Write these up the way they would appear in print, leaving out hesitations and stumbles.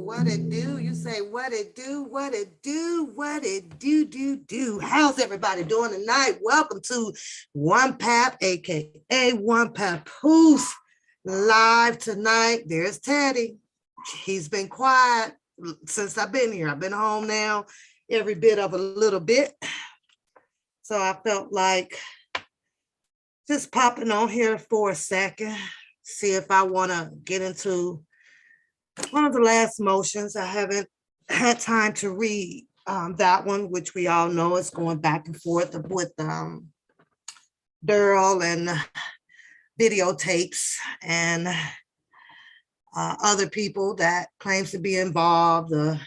What it do? You say what it do, what it do, what it do. How's everybody doing tonight? Welcome to One Pap, aka One Papoose, live tonight. There's Teddy. He's been quiet since I've been here. I've been home now, every bit of a little bit. So I felt like just popping on here for a second, see if I want to get into one of the last motions. I haven't had time to read that one, which we all know is going back and forth with Durrell and videotapes and other people that claims to be involved, the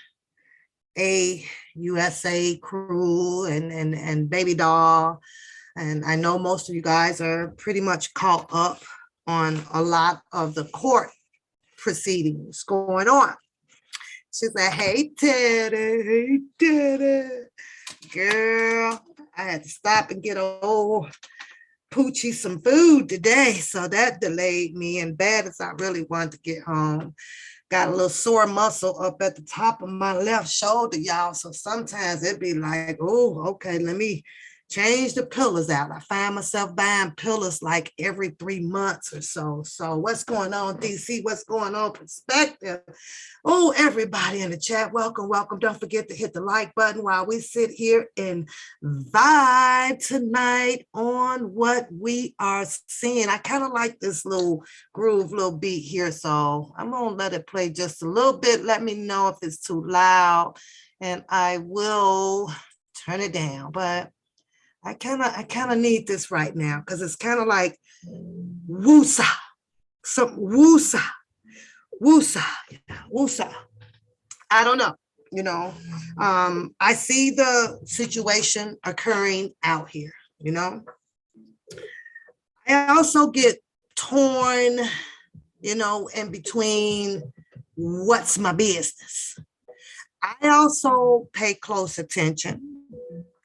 AUSA crew and Baby Doll. And I know most of you guys are pretty much caught up on a lot of the court proceedings going on. She said, hey, Teddy, girl, I had to stop and get old Poochie some food today, so that delayed me. And bad as I really wanted to get home, got a little sore muscle up at the top of my left shoulder, y'all. So sometimes it'd be like, oh, okay, let me change the pillars out. I find myself buying pillars like every 3 months or so. So what's going on, DC? What's going on, Perspective? Oh, everybody in the chat, welcome, welcome. Don't forget to hit the like button while we sit here and vibe tonight on what we are seeing. I kind of like this little groove, little beat here. So I'm going to let it play just a little bit. Let me know if it's too loud and I will turn it down. But I kind of need this right now because it's kind of like woosa, some woosa, woosa, woosa. I don't know, I see the situation occurring out here, I also get torn, in between what's my business. I also pay close attention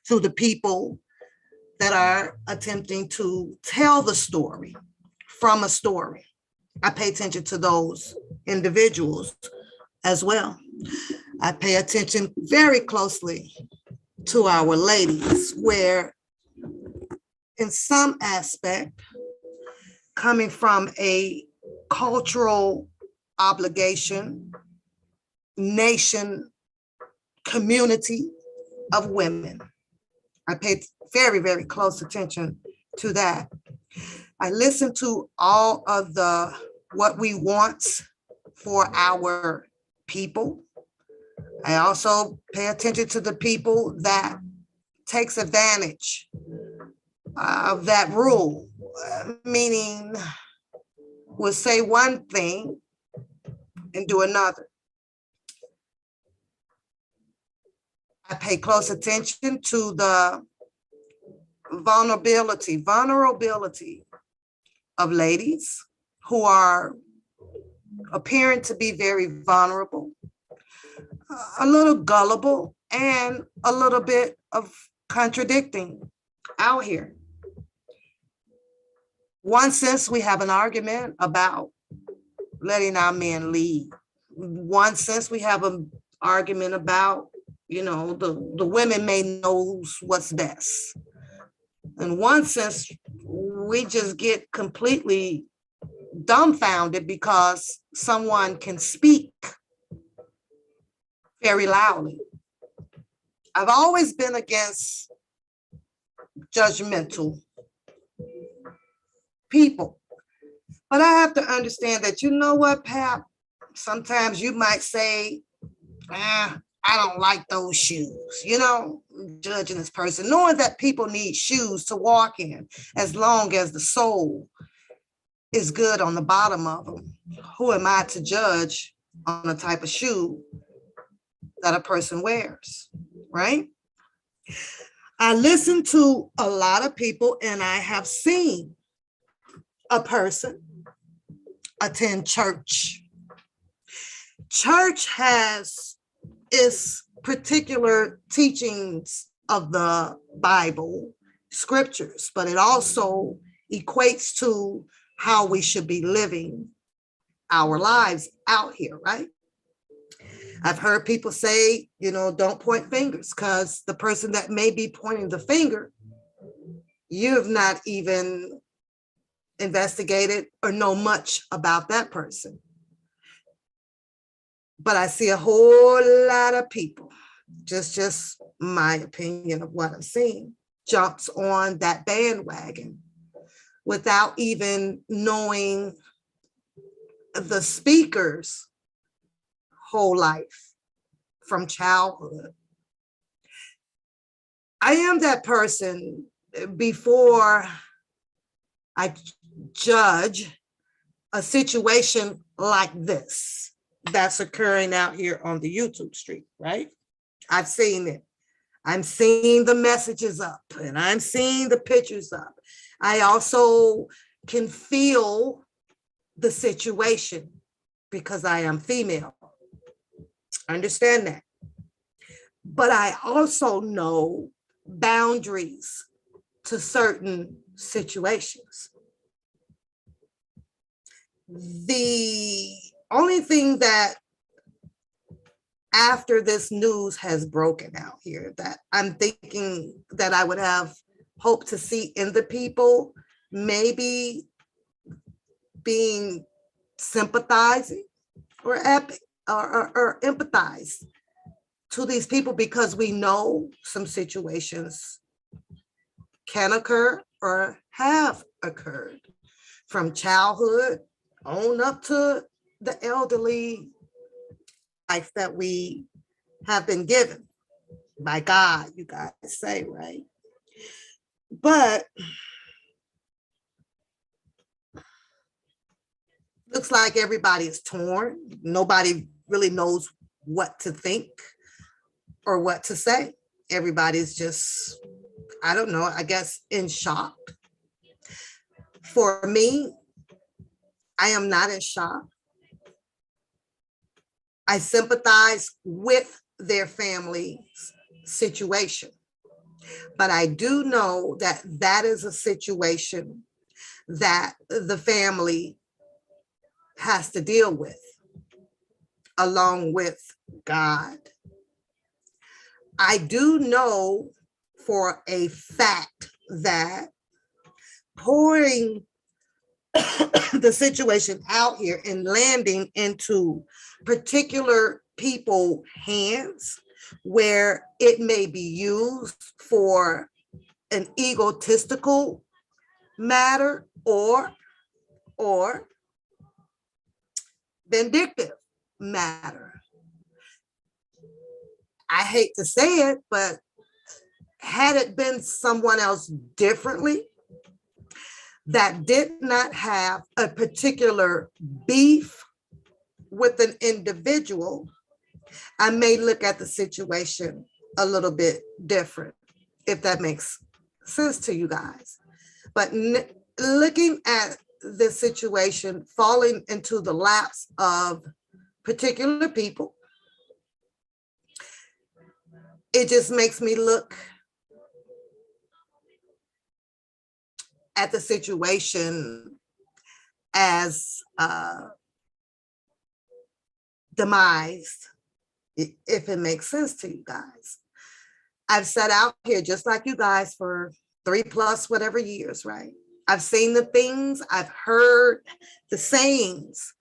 to the people that are attempting to tell the story from a story. I pay attention to those individuals as well. I pay attention very closely to our ladies, where in some aspect, coming from a cultural obligation, nation, community of women, I pay very, very close attention to that. I listen to all of the what we want for our people. I also pay attention to the people that takes advantage of that rule, meaning will say one thing and do another. I pay close attention to the vulnerability of ladies who are appearing to be very vulnerable, a little gullible, and a little bit of contradicting out here. One sense, we have an argument about letting our men lead. One sense, we have an argument about, the women may know what's best. In one sense, we just get completely dumbfounded because someone can speak very loudly. I've always been against judgmental people, but I have to understand that, what, Pap, sometimes you might say, I don't like those shoes, judging this person, knowing that people need shoes to walk in as long as the sole is good on the bottom of them. Who am I to judge on the type of shoe that a person wears, right? I listen to a lot of people, and I have seen a person attend church. Church has its particular teachings of the Bible, scriptures, but it also equates to how we should be living our lives out here, right? I've heard people say, don't point fingers, because the person that may be pointing the finger, you have not even investigated or know much about that person. But I see a whole lot of people, just my opinion of what I'm seeing, jumps on that bandwagon without even knowing the speaker's whole life from childhood. I am that person before I judge a situation like this that's occurring out here on the YouTube street, right? I've seen it. I'm seeing the messages up and I'm seeing the pictures up. I also can feel the situation because I am female. Understand that. But I also know boundaries to certain situations. The only thing that after this news has broken out here that I'm thinking that I would have hoped to see in the people, maybe being sympathizing or epic or empathize to these people, because we know some situations can occur or have occurred from childhood on up to the elderly life that we have been given by God, you guys say, right? But looks like everybody is torn. Nobody really knows what to think or what to say. Everybody's just, I don't know, I guess in shock. For me, I am not in shock. I sympathize with their family's situation, but I do know that that is a situation that the family has to deal with, along with God. I do know for a fact that pouring the situation out here and landing into particular people's hands where it may be used for an egotistical matter or vindictive matter. I hate to say it, but had it been someone else differently that did not have a particular beef with an individual, I may look at the situation a little bit different, if that makes sense to you guys. But looking at this situation falling into the laps of particular people, it just makes me look at the situation as demise, if it makes sense to you guys. I've sat out here just like you guys for 3+ whatever years, right? I've seen the things, I've heard the sayings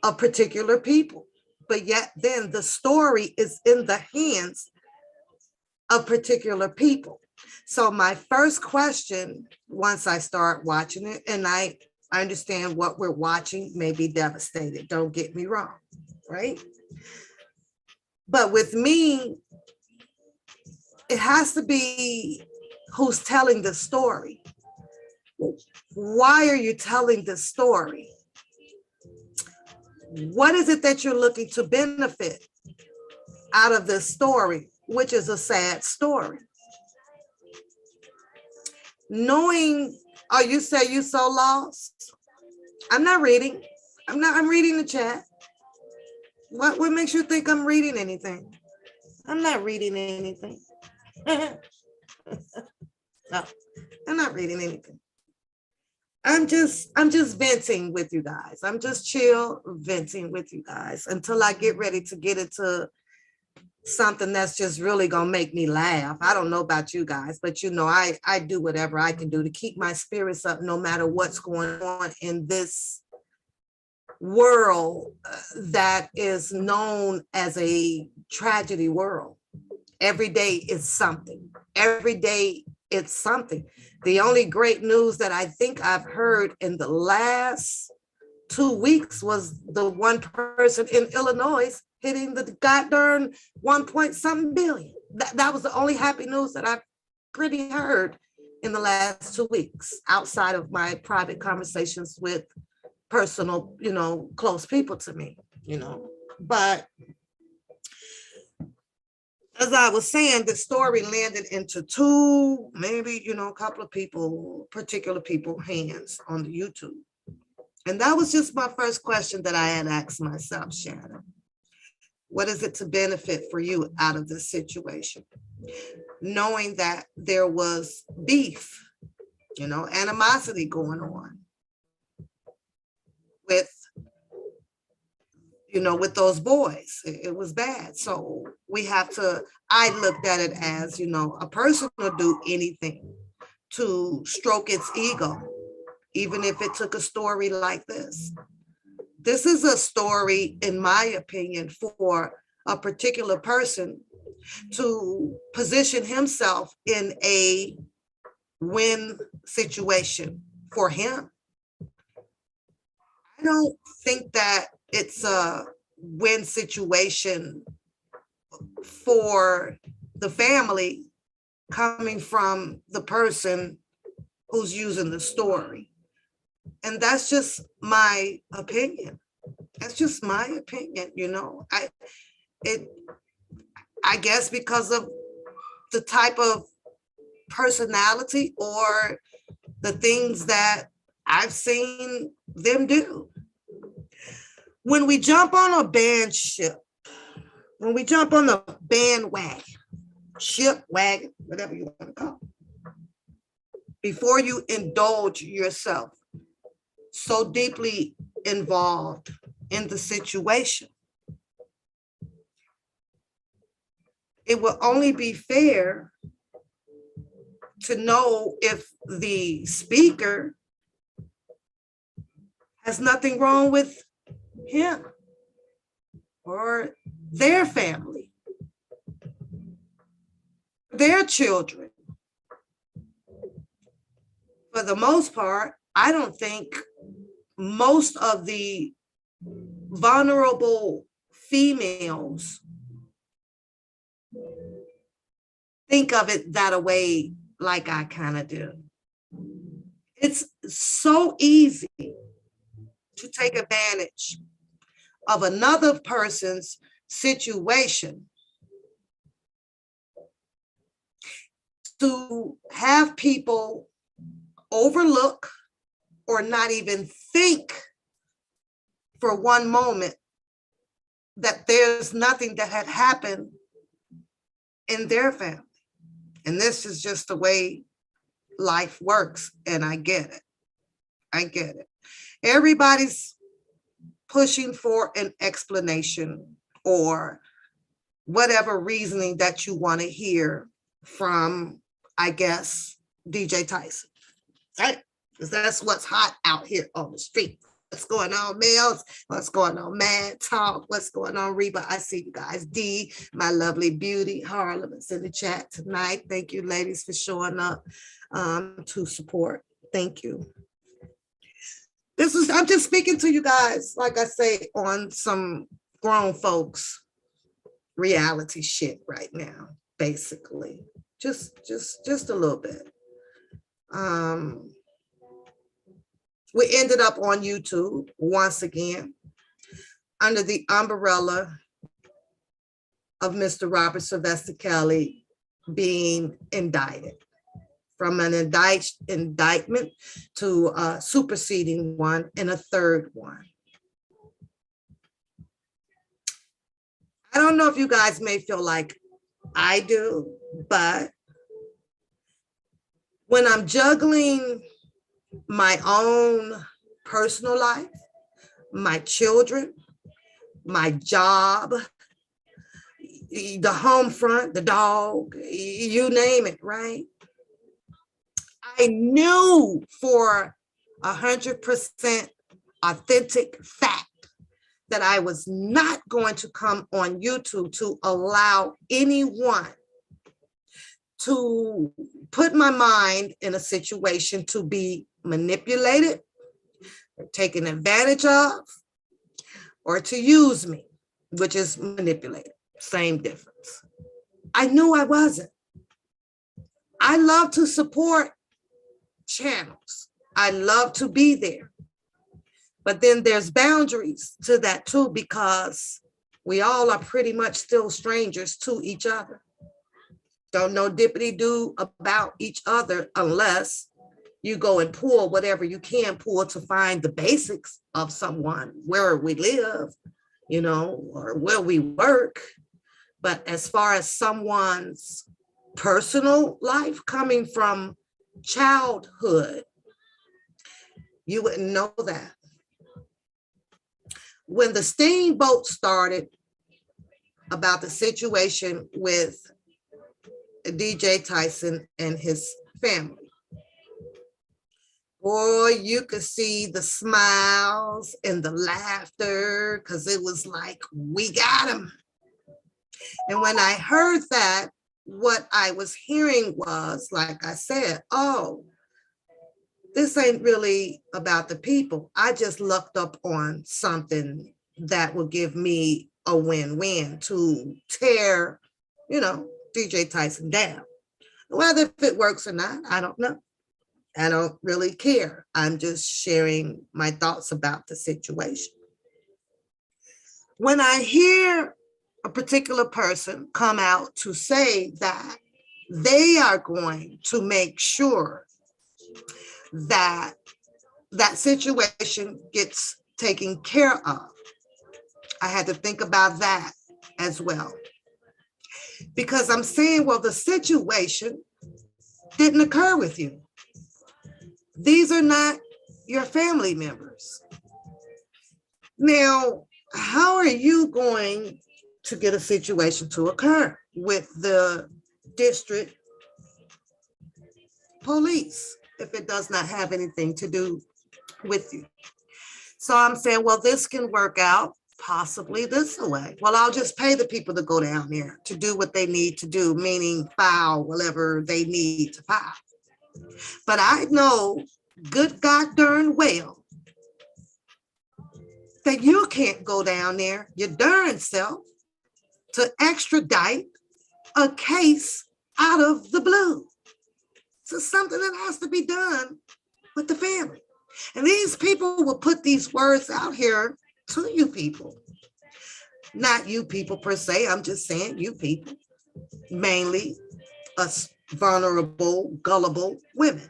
of particular people, but yet then the story is in the hands of particular people. So my first question, once I start watching it, and I understand what we're watching may be devastated, don't get me wrong, right? But with me, it has to be who's telling the story. Why are you telling this story? What is it that you're looking to benefit out of this story, which is a sad story? Knowing, oh, you say you so lost? I'm not reading. I'm reading the chat. What makes you think I'm reading anything? I'm not reading anything. No, I'm not reading anything. I'm just venting with you guys. I'm just chill venting with you guys until I get ready to get into something that's just really gonna make me laugh. I don't know about you guys, but you know, I do whatever I can do to keep my spirits up no matter what's going on in this world that is known as a tragedy world. Every day is something. Every day it's something. The only great news that I think I've heard in the last 2 weeks was the one person in Illinois hitting the goddamn 1 point something billion. That was the only happy news that I've pretty heard in the last 2 weeks, outside of my private conversations with personal, close people to me, But as I was saying, the story landed into two, maybe, a couple of people, particular people hands on the YouTube. And that was just my first question that I had asked myself, Shannon. What is it to benefit for you out of this situation? Knowing that there was beef, animosity going on with with those boys. It was bad. So I looked at it as, a person will do anything to stroke its ego, even if it took a story like this. This is a story, in my opinion, for a particular person to position himself in a win situation for him. I don't think that it's a win situation for the family coming from the person who's using the story. And that's just my opinion. That's just my opinion, I guess because of the type of personality or the things that I've seen them do. When we jump on a bandwagon, ship wagon, whatever you want to call it, before you indulge yourself so deeply involved in the situation, it will only be fair to know if the speaker has nothing wrong with him or their family, their children. For the most part, I don't think most of the vulnerable females think of it that way like I kind of do. It's so easy to take advantage of another person's situation, to have people overlook or not even think for one moment that there's nothing that had happened in their family. And this is just the way life works, and I get it. I get it. Everybody's pushing for an explanation or whatever reasoning that you want to hear from, I guess, DJ Tyson, right? Because that's what's hot out here on the street. What's going on, Mills? What's going on, Mad Talk? What's going on, Reba? I see you guys. D, my lovely beauty, Harlem is in the chat tonight. Thank you, ladies, for showing up to support. Thank you. I'm just speaking to you guys, like I say, on some grown folks reality shit right now, basically. Just a little bit. We ended up on YouTube once again under the umbrella of Mr. Robert Sylvester Kelly being indicted, from an indictment to a superseding one and a third one. I don't know if you guys may feel like I do, but when I'm juggling my own personal life, my children, my job, the home front, the dog, you name it, right? I knew for 100% authentic fact that I was not going to come on YouTube to allow anyone to put my mind in a situation to be manipulated, or taken advantage of, or to use me, which is manipulated. Same difference. I knew I wasn't. I love to support channels. I love to be there. But then there's boundaries to that too, because we all are pretty much still strangers to each other. Don't know dippity-doo about each other unless you go and pull whatever you can pull to find the basics of someone, where we live, or where we work. But as far as someone's personal life coming from childhood, you wouldn't know that. when the steamboat started about the situation with DJ Tyson and his family, boy, you could see the smiles and the laughter because it was like, we got him. And when I heard that, what I was hearing was, like I said, oh, this ain't really about the people. I just lucked up on something that will give me a win-win to tear, DJ Tyson down. Whether if it works or not, I don't know. I don't really care. I'm just sharing my thoughts about the situation. When I hear a particular person come out to say that they are going to make sure that that situation gets taken care of, I had to think about that as well. Because I'm saying, well, the situation didn't occur with you. These are not your family members. Now, how are you going to get a situation to occur with the district police if it does not have anything to do with you? So I'm saying, well, this can work out possibly this way. Well, I'll just pay the people to go down there to do what they need to do, meaning file whatever they need to file. But I know good God darn well that you can't go down there your darn self to extradite a case out of the blue. So something that has to be done with the family. And these people will put these words out here to you people. Not you people per se, I'm just saying you people. Mainly us vulnerable, gullible women.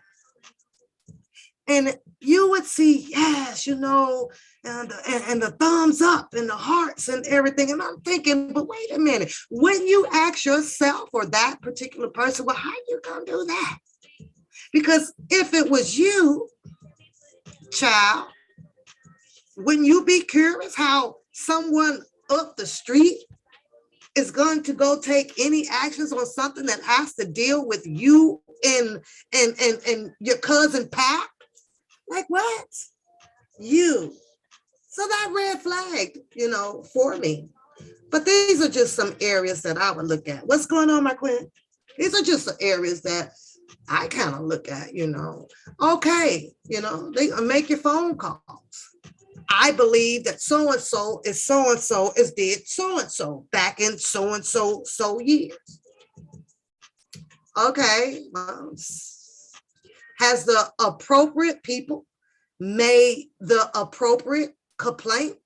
And you would see, yes, and the thumbs up and the hearts and everything. And I'm thinking, but wait a minute. When you ask yourself or that particular person, well, how you gonna do that? Because if it was you, child, wouldn't you be curious how someone up the street is going to go take any actions on something that has to deal with you and your cousin Pat? Like what? You. So that red flag, for me. But these are just some areas that I would look at. What's going on, my queen? These are just the areas that I kind of look at, Okay, they make your phone calls. I believe that so-and-so is dead so-and-so back in so years. Okay, well, has the appropriate people made the appropriate complaint?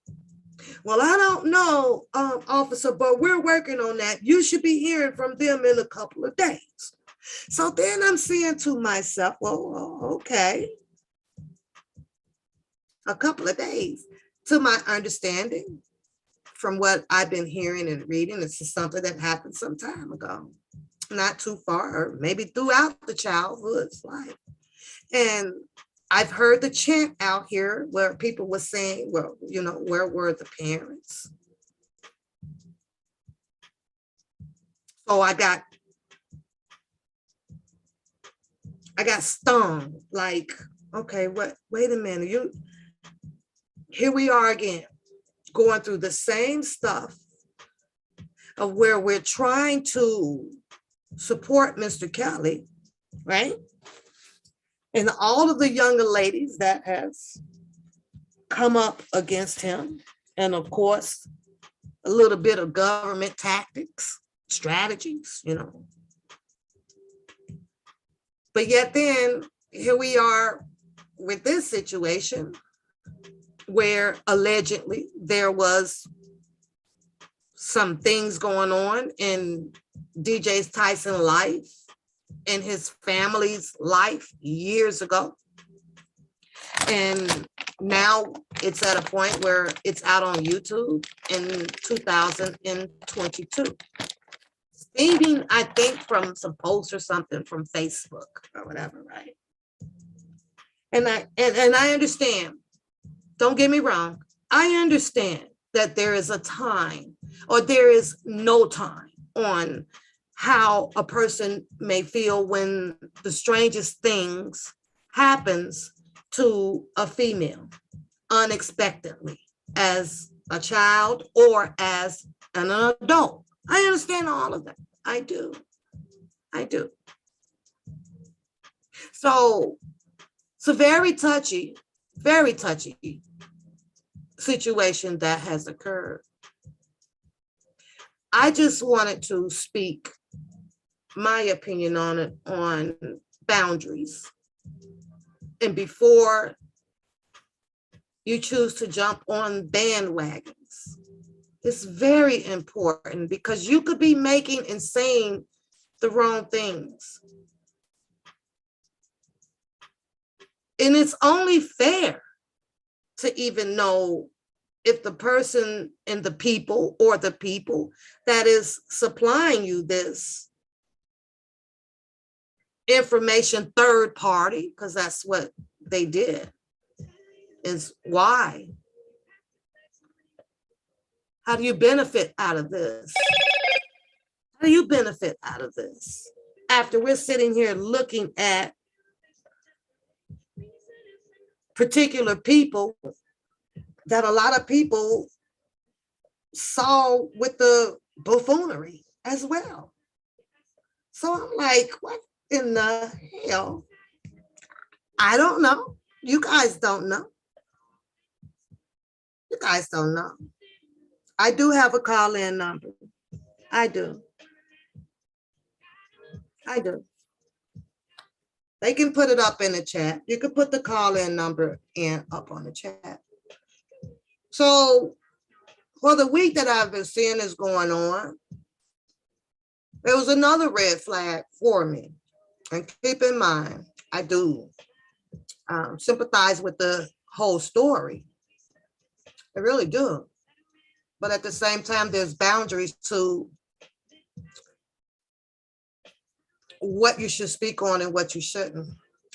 Well, I don't know, officer, but we're working on that. You should be hearing from them in a couple of days. So then I'm saying to myself, well, okay, a couple of days. To my understanding, from what I've been hearing and reading, this is something that happened some time ago, not too far, maybe throughout the childhood's life. And I've heard the chant out here where people were saying, well, where were the parents? So I got stung, like, okay, wait a minute, here we are again, going through the same stuff of where we're trying to support Mr. Kelly, right? And all of the younger ladies that has come up against him. And of course, a little bit of government tactics, strategies, But yet then, here we are with this situation where allegedly there was some things going on in DJ Tyson's life and his family's life years ago. And now it's at a point where it's out on YouTube in 2022. Steaming, I think, from some posts or something from Facebook or whatever, right? And I understand. Don't get me wrong. I understand that there is a time or there is no time on how a person may feel when the strangest things happens to a female unexpectedly as a child or as an adult. I understand all of that. I do. I do. So it's a very touchy situation that has occurred. I just wanted to speak my opinion on it, on boundaries. And before you choose to jump on bandwagons, it's very important because you could be making and saying the wrong things. And it's only fair to even know if the person and the people or the people that is supplying you this information, third party, because that's what they did, is why. How do you benefit out of this? How do you benefit out of this? After we're sitting here looking at particular people that a lot of people saw with the buffoonery as well. So I'm like, what in the hell? I don't know. You guys don't know. You guys don't know. I do have a call-in number. I do. I do. They can put it up in the chat. You can put the call-in number in up on the chat. So for the week that I've been seeing is going on, there was another red flag for me. And keep in mind, I do sympathize with the whole story. I really do. But at the same time, there's boundaries to what you should speak on and what you shouldn't,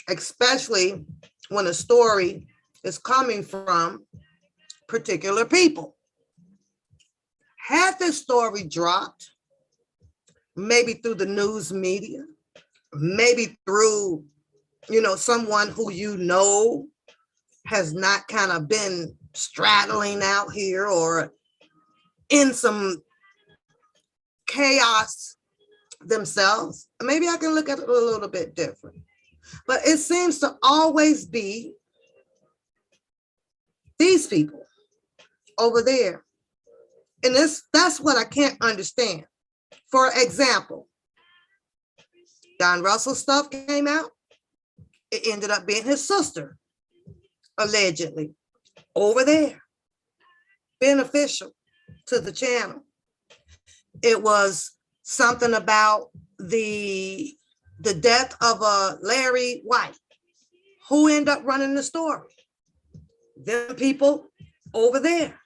especially when a story is coming from particular people. Had this story dropped, maybe through the news media, maybe through, someone who has not kind of been straddling out here or in some chaos themselves, maybe I can look at it a little bit different. But it seems to always be these people over there. And that's what I can't understand. For example, Don Russell stuff came out. It ended up being his sister, allegedly, over there, beneficial to the channel. It was something about the death of Larry White. Who ended up running the story? Them people over there.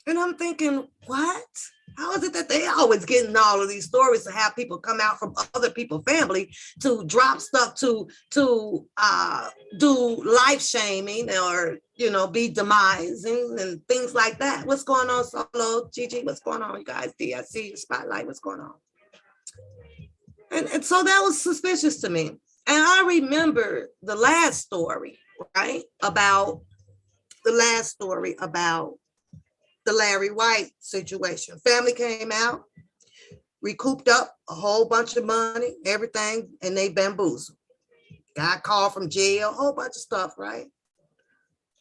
And I'm thinking, what? How is it that they always getting all of these stories to have people come out from other people's family to drop stuff to do life shaming or, be demising and things like that? What's going on, Solo, Gigi? What's going on, you guys? DIC, Spotlight, what's going on? And so that was suspicious to me. And I remember the last story, right? About the Larry White situation. Family came out, recouped up a whole bunch of money, everything, and they bamboozled. Got called from jail, a whole bunch of stuff, right?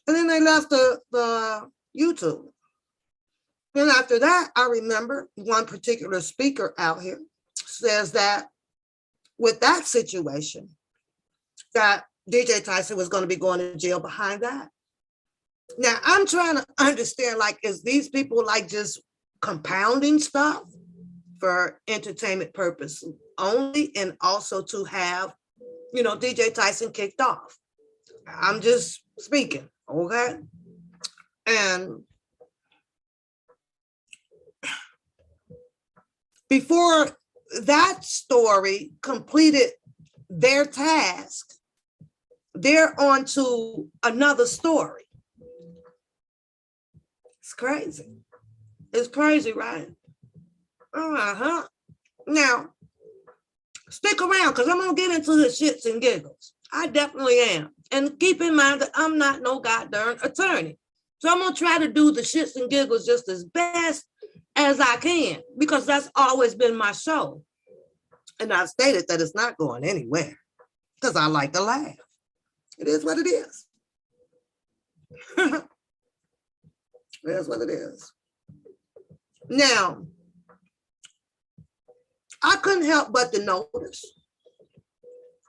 And then they left the YouTube. Then after that, I remember one particular speaker out here says that with that situation, that DJ Tyson was going to be going to jail behind that. Now, I'm trying to understand, is these people just compounding stuff for entertainment purpose only, and also to have, DJ Tyson kicked off? I'm just speaking, okay? And before that story completed their task, they're on to another story. It's crazy. It's crazy, right? Uh-huh. Now, stick around because I'm going to get into the shits and giggles. I definitely am. And keep in mind that I'm not no goddamn attorney. So I'm going to try to do the shits and giggles just as best as I can because that's always been my show. And I've stated that it's not going anywhere because I like to laugh. It is what it is. It is what it is. Now, I couldn't help but to notice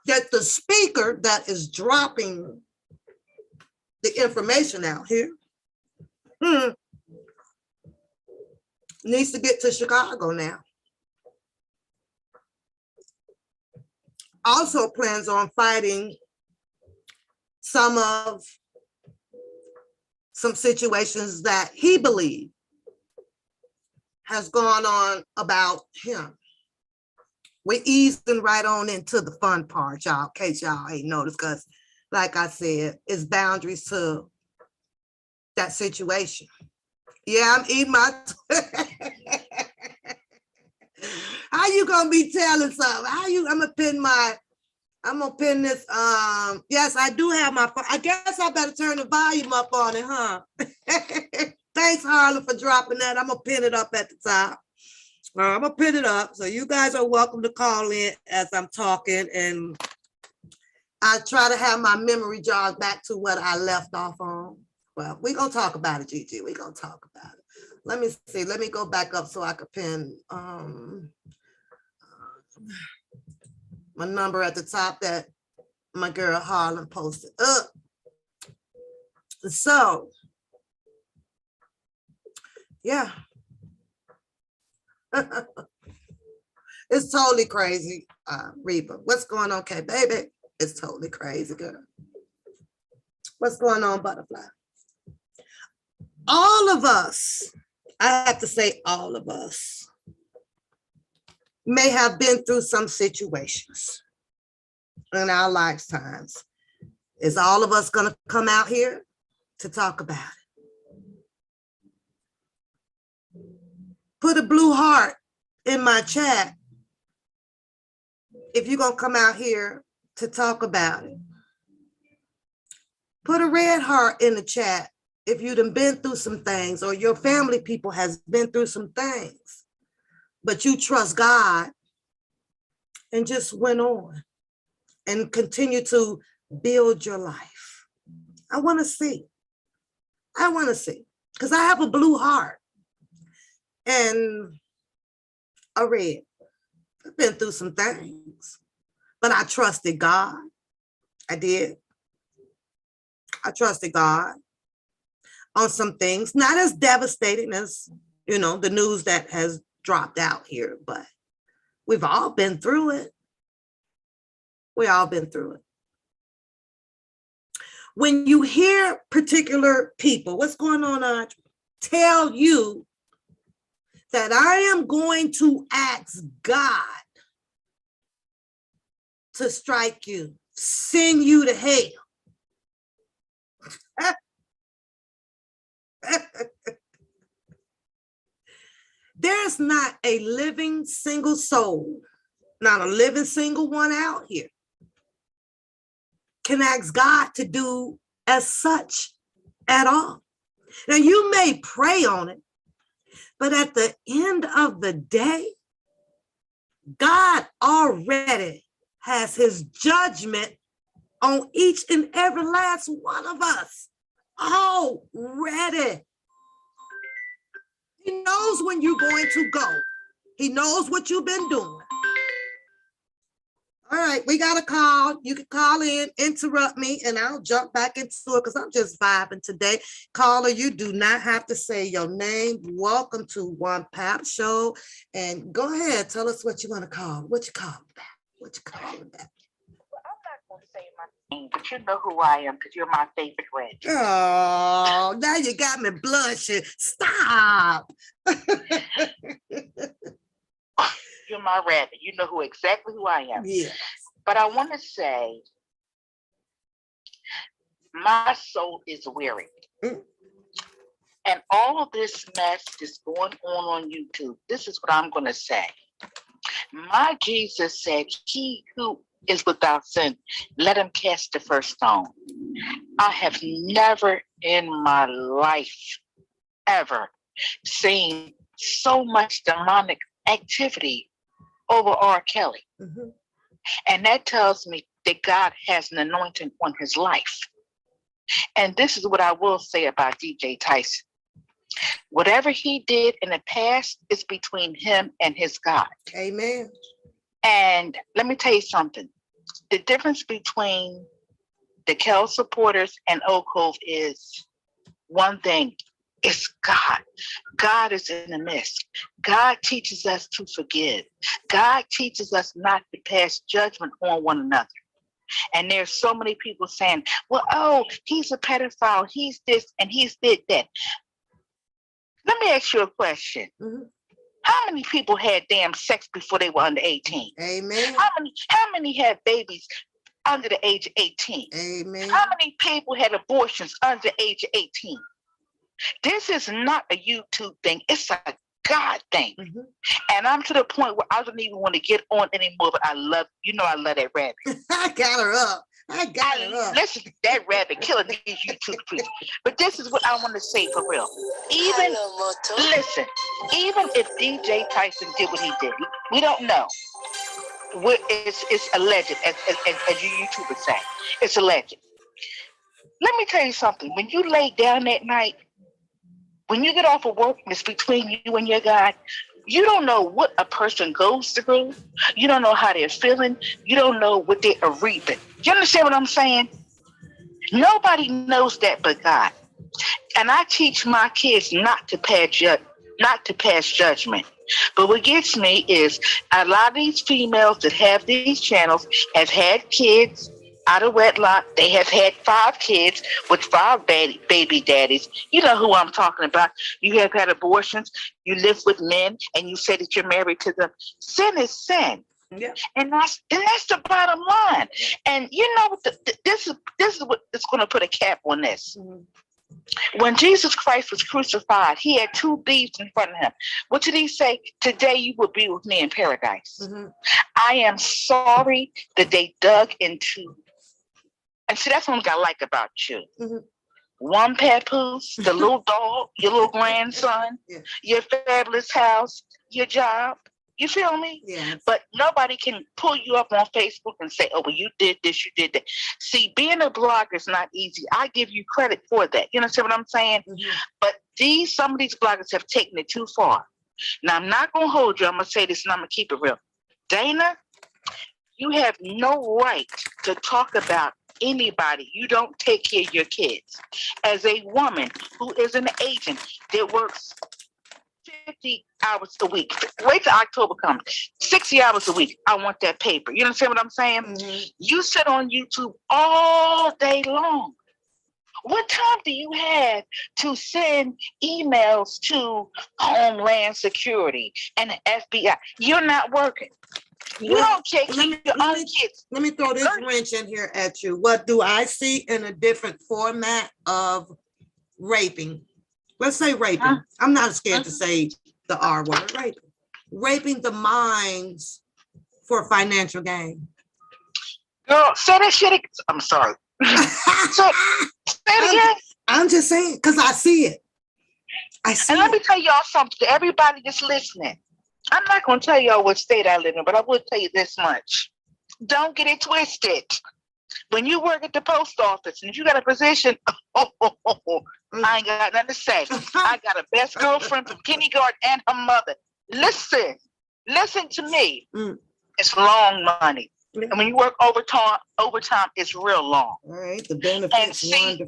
that the speaker that is dropping the information out here needs to get to Chicago now. Also plans on fighting some situations that he believes has gone on about him. We're easing right on into the fun part, y'all, in case y'all ain't noticed, because like I said, it's boundaries to that situation. Yeah, I'm eating my how you gonna be telling something? I'm gonna pin this. Yes, I do have my phone. I guess I better turn the volume up on it, huh? Thanks, Harlan, for dropping that. I'm gonna pin it up at the top. I'm gonna pin it up. So you guys are welcome to call in as I'm talking, and I try to have my memory jog back to what I left off on. Well, we're gonna talk about it, Gigi. We're gonna talk about it. Let me see. Let me go back up so I could pin my number at the top that my girl Harlan posted up. So, yeah. It's totally crazy, Reba. What's going on, okay, baby? It's totally crazy, girl. What's going on, butterfly? All of us, I have to say all of us, may have been through some situations in our lifetimes. Is all of us going to come out here to talk about it? Put a blue heart in my chat if you're going to come out here to talk about it. Put a red heart in the chat if you've been through some things or your family people has been through some things, but you trust God and just went on and continue to build your life. I want to see. I want to see, because I have a blue heart and a red. I've been through some things, but I trusted God. I did. I trusted God on some things, not as devastating as, you know, the news that has dropped out here, but we've all been through it. We all been through it. When you hear particular people, what's going on, Audrey, tell you that I am going to ask God to strike you, send you to hell. There's not a living single soul, not a living single one out here, can ask God to do as such at all. Now, you may pray on it, but at the end of the day, God already has his judgment on each and every last one of us. Already. He knows when you're going to go. He knows what you've been doing. All right, we got a call. You can call in, interrupt me, and I'll jump back into it because I'm just vibing today. Caller, you do not have to say your name. Welcome to One Pap Show. And go ahead, tell us what you want to call. What you calling about? What you calling about? Well, I'm not going to say my name, but you know who I am because you're my favorite red. Oh, now you got me blushing. Stop. You're my rabbit. You know exactly who I am. Yes. But I want to say, my soul is weary. And all of this mess is going on YouTube. This is what I'm going to say. My Jesus said, he who is without sin, let him cast the first stone. I have never in my life ever seen so much demonic activity over R. Kelly. Mhm. And that tells me that God has an anointing on his life. And this is what I will say about DJ Tyson. Whatever he did in the past is between him and his God. Amen. And let me tell you something. The difference between the Kel supporters and Oak Cove is one thing. It's God. God is in the midst. God teaches us to forgive. God teaches us not to pass judgment on one another. And there's so many people saying, well, oh, he's a pedophile. He's this and he's did that. Let me ask you a question. Mhm. How many people had damn sex before they were under 18? Amen. How many had babies under the age of 18? Amen. How many people had abortions under the age of 18? This is not a YouTube thing. It's a God thing. Mhm. And I'm to the point where I don't even want to get on anymore, but I love that rabbit. I got her up. I got her up. Listen, that rabbit killing these YouTube creeps. But this is what I want to say for real. Even if DJ Tyson did what he did, we don't know. It's alleged, as you YouTubers say. It's alleged. Let me tell you something. When you lay down that night, when you get off of work, it's between you and your God. You don't know what a person goes through. You don't know how they're feeling. You don't know what they are reaping. You understand what I'm saying? Nobody knows that but God. And I teach my kids not to pass judgment. But what gets me is a lot of these females that have these channels have had kids out of wedlock. They have had 5 kids with 5 baby daddies. You know who I'm talking about. You have had abortions. You live with men, and you say that you're married to them. Sin is sin. Yeah. And that's the bottom line. And you know what? This is what is going to put a cap on this. Mhm. When Jesus Christ was crucified, he had 2 thieves in front of him. What did he say? Today you will be with me in paradise. Mhm. I am sorry that they dug into. And see, that's what I like about you. Mhm. One papoose, the little dog, your little grandson, Yeah. your fabulous house, your job. You feel me? Yeah. But nobody can pull you up on Facebook and say, oh, well, you did this, you did that. See, being a blogger is not easy. I give you credit for that. You understand what I'm saying? Mhm. But some of these bloggers have taken it too far. Now, I'm not going to hold you. I'm going to say this and I'm going to keep it real. Dana, you have no right to talk about anybody. You don't take care of your kids. As a woman who is an agent that works 50 hours a week, wait till October comes, 60 hours a week, I want that paper. You understand what I'm saying? Mhm. You sit on YouTube all day long. What time do you have to send emails to Homeland Security and the FBI? You're not working. You Well, don't take your own kids. Let me throw this wrench in here at you. What do I see in a different format of raping? Let's say raping. Huh? I'm not scared to say the R word, raping. Raping the minds for financial gain. Girl, say that shit again. I'm sorry. So, say it again. I'm just saying, because I see it. I see And let it. me tell y'all something to everybody that's listening. I'm not going to tell y'all what state I live in, but I will tell you this much. Don't get it twisted. When you work at the post office and if you got a position, I ain't got nothing to say. I got a best girlfriend from kindergarten and her mother. Listen to me. Mm. It's long money. And when you work overtime is real long. All right, the benefits see,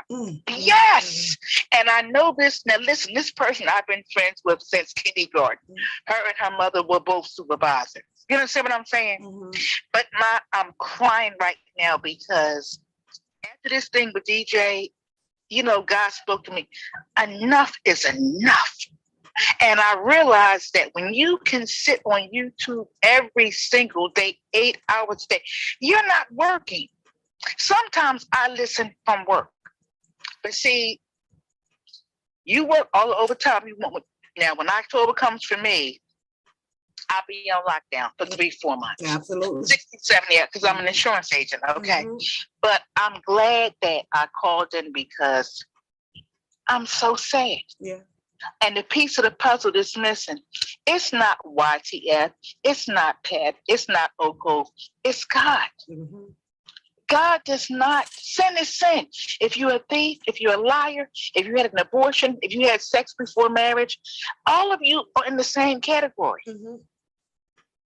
wonderful. Yes. And I know this. Now, listen, this person I've been friends with since kindergarten. Her and her mother were both supervisors. You understand what I'm saying? Mm-hmm. But I'm crying right now because after this thing with DJ, you know, God spoke to me. Enough is enough. And I realized that when you can sit on YouTube every single day, 8 hours a day, you're not working. Sometimes I listen from work. But see, You work all the overtime you want. Now, when October comes for me, I'll be on lockdown for 3-4 months. Absolutely. 60, 70, because I'm an insurance agent. Okay. But I'm glad that I called in because I'm so sad. Yeah. And the piece of the puzzle that's missing, it's not YTF, it's not Pat, it's not Oko, it's God. God does not sin is sin. If you're a thief, if you're a liar, if you had an abortion, if you had sex before marriage, all of you are in the same category.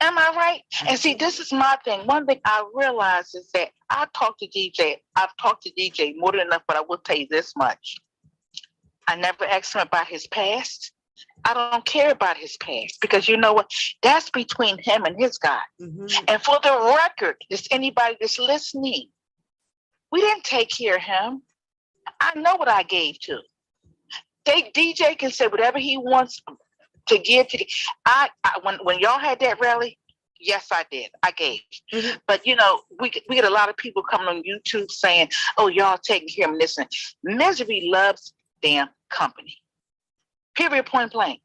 Am I right? And see, this is my thing. One thing I realize is that I've talked to DJ more than enough, but I will tell you this much. I never asked him about his past. I don't care about his past because you know what? That's between him and his God. And for the record, just anybody that's listening, we didn't take care of him. I know what I gave to. DJ can say whatever he wants to give to. When y'all had that rally, yes, I did. I gave. But you know, we get a lot of people coming on YouTube saying, "Oh, y'all taking care of him." Listen, misery loves damn company. Period. Point blank.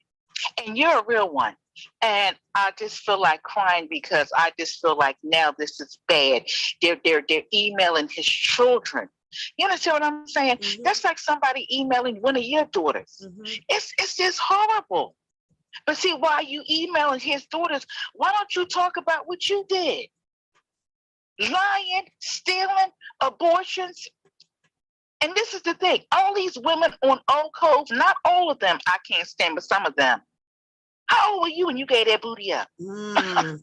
And you're a real one. And I just feel like crying because I just feel like now this is bad. They're emailing his children. You understand what I'm saying? That's like somebody emailing one of your daughters. It's just horrible. But see, while you emailing his daughters, why don't you talk about what you did? Lying, stealing, abortions. And this is the thing. All these women on old codes, not all of them I can't stand, but some of them. How old were you when you gave that booty up? How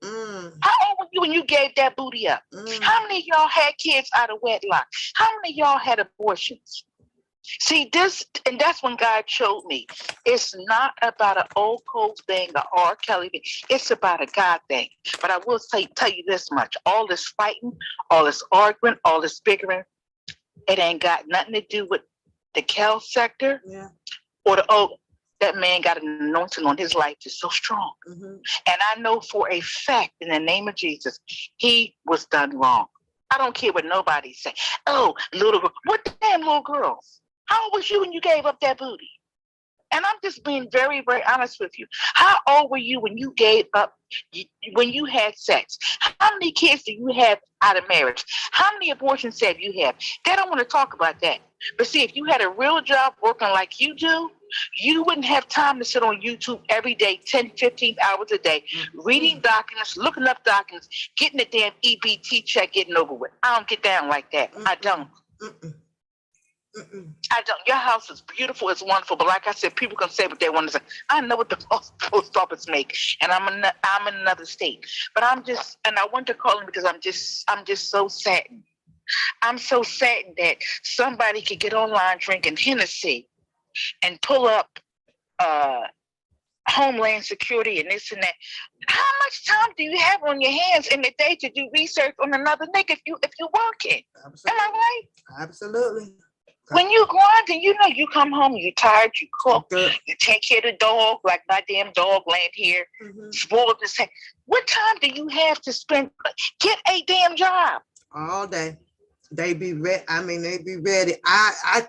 old were you when you gave that booty up? How many of y'all had kids out of wedlock? How many of y'all had abortions? See, this, and that's when God showed me. It's not about an old code thing, or R. Kelly thing. It's about a God thing. But I will tell you this much. All this fighting, all this arguing, all this bickering, it ain't got nothing to do with the Kel sector or the old. That man got an anointing on his life that's so strong. And I know for a fact, in the name of Jesus, he was done wrong. I don't care what nobody say. Oh, little girl. What damn little girl? How old was you when you gave up that booty? And I'm just being very, very honest with you. How old were you when you gave up, when you had sex? How many kids do you have out of marriage? How many abortions have you had? They don't want to talk about that. But see, if you had a real job working like you do, you wouldn't have time to sit on YouTube every day, 10, 15 hours a day, reading documents, looking up documents, getting a damn EBT check, getting over with. I don't get down like that. I don't. I don't. Your house is beautiful, it's wonderful, but like I said, people can say what they want to say. I know what the post office make, and I'm in another state. But I'm just, and I want to call him because I'm just so saddened. I'm so saddened that somebody could get online drinking Hennessy and pull up Homeland Security and this and that. How much time do you have on your hands in the day to do research on another nigga if you're working? Absolutely. Am I right? Absolutely. When you grinding, you know, you come home, you tired, you cook, you take care of the dog, like my damn dog land here, spoiled this. What time do you have to spend? Get a damn job. All day. They be ready. I mean, they be ready. I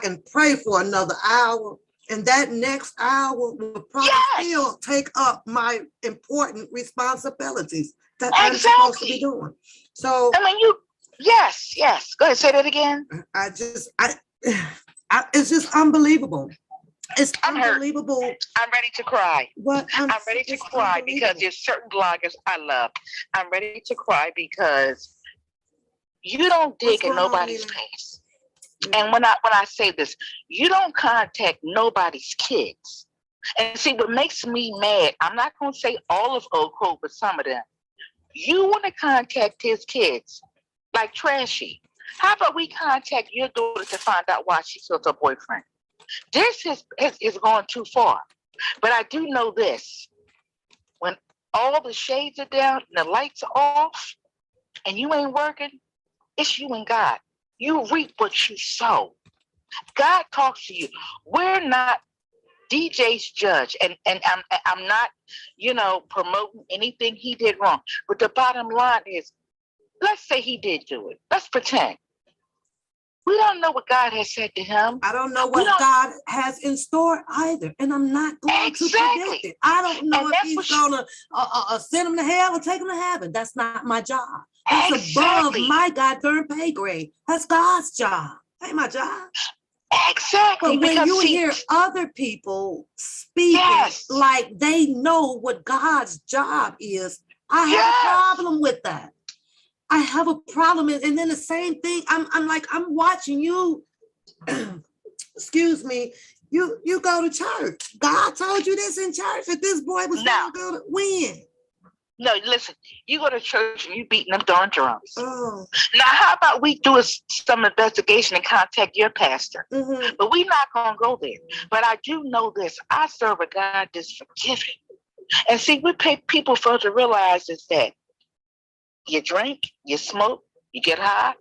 can pray for another hour, and that next hour will probably still take up my important responsibilities that I'm supposed to be doing. So I mean, yes. Go ahead, say that again. It's just unbelievable. It's unbelievable. I'm ready to cry. What? I'm ready to cry because there's certain bloggers I love. I'm ready to cry because you don't dig in nobody's past. And when I say this, you don't contact nobody's kids. And see, what makes me mad, I'm not going to say all of Oak Grove, but some of them. You want to contact his kids, like Trashy. How about we contact your daughter to find out why she killed her boyfriend? This is going too far. But I do know this. When all the shades are down and the lights are off and you ain't working, it's you and God. You reap what you sow. God talks to you. We're not DJ's judge, and I'm not, promoting anything he did wrong. But the bottom line is, let's say he did do it. Let's pretend. We don't know what God has said to him. I don't know what God has in store either. And I'm not going to predict it. I don't know if he's going to send him to hell or take him to heaven. That's not my job. That's above my God-given pay grade. That's God's job. Ain't my job. Exactly. But when you hear other people speaking like they know what God's job is, I have a problem with that. I have a problem. And then the same thing, I'm like, I'm watching you, excuse me, you go to church. God told you this in church that this boy was going to go to win. No, listen, you go to church and you beating them darn drums. Oh. Now, how about we do some investigation and contact your pastor? Mm-hmm. But we're not going to go there. But I do know this. I serve a God that's forgiving. And see, we pay people for to realize is that you drink, you smoke, you get high,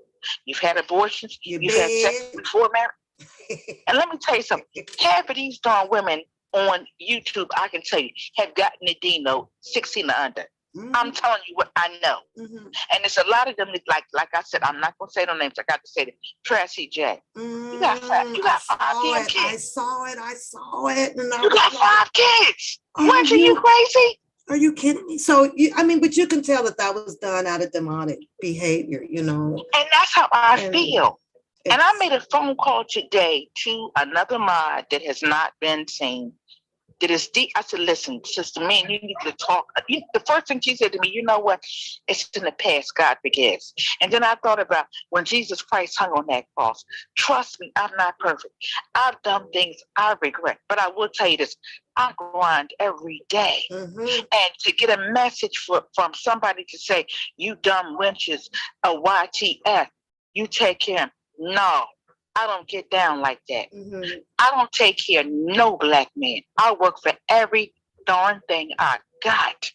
you've had abortions, you've had sex before marriage. And let me tell you something. Half of these darn women on YouTube, I can tell you, have gotten the Dino 16 or under. Mm-hmm. I'm telling you what I know. Mm-hmm. And it's a lot of them, like I said, I'm not going to say no names. I got to say that. Tracy J. You got 5 kids. I saw it. And you got 5 kids. Weren't you crazy? Are you kidding me? So, but you can tell that was done out of demonic behavior, you know. And that's how I feel. And I made a phone call today to another mod that has not been seen. That is deep. I said, listen, sister, man, you need to talk. The first thing she said to me, you know what? It's in the past, God forgives. And then I thought about when Jesus Christ hung on that cross. Trust me, I'm not perfect. I've done things I regret. But I will tell you this, I grind every day. Mm-hmm. And to get a message from somebody to say, you dumb wenches, a YTF, you take him. No. I don't get down like that. Mm-hmm. I don't take care of no black man. I work for every darn thing I got.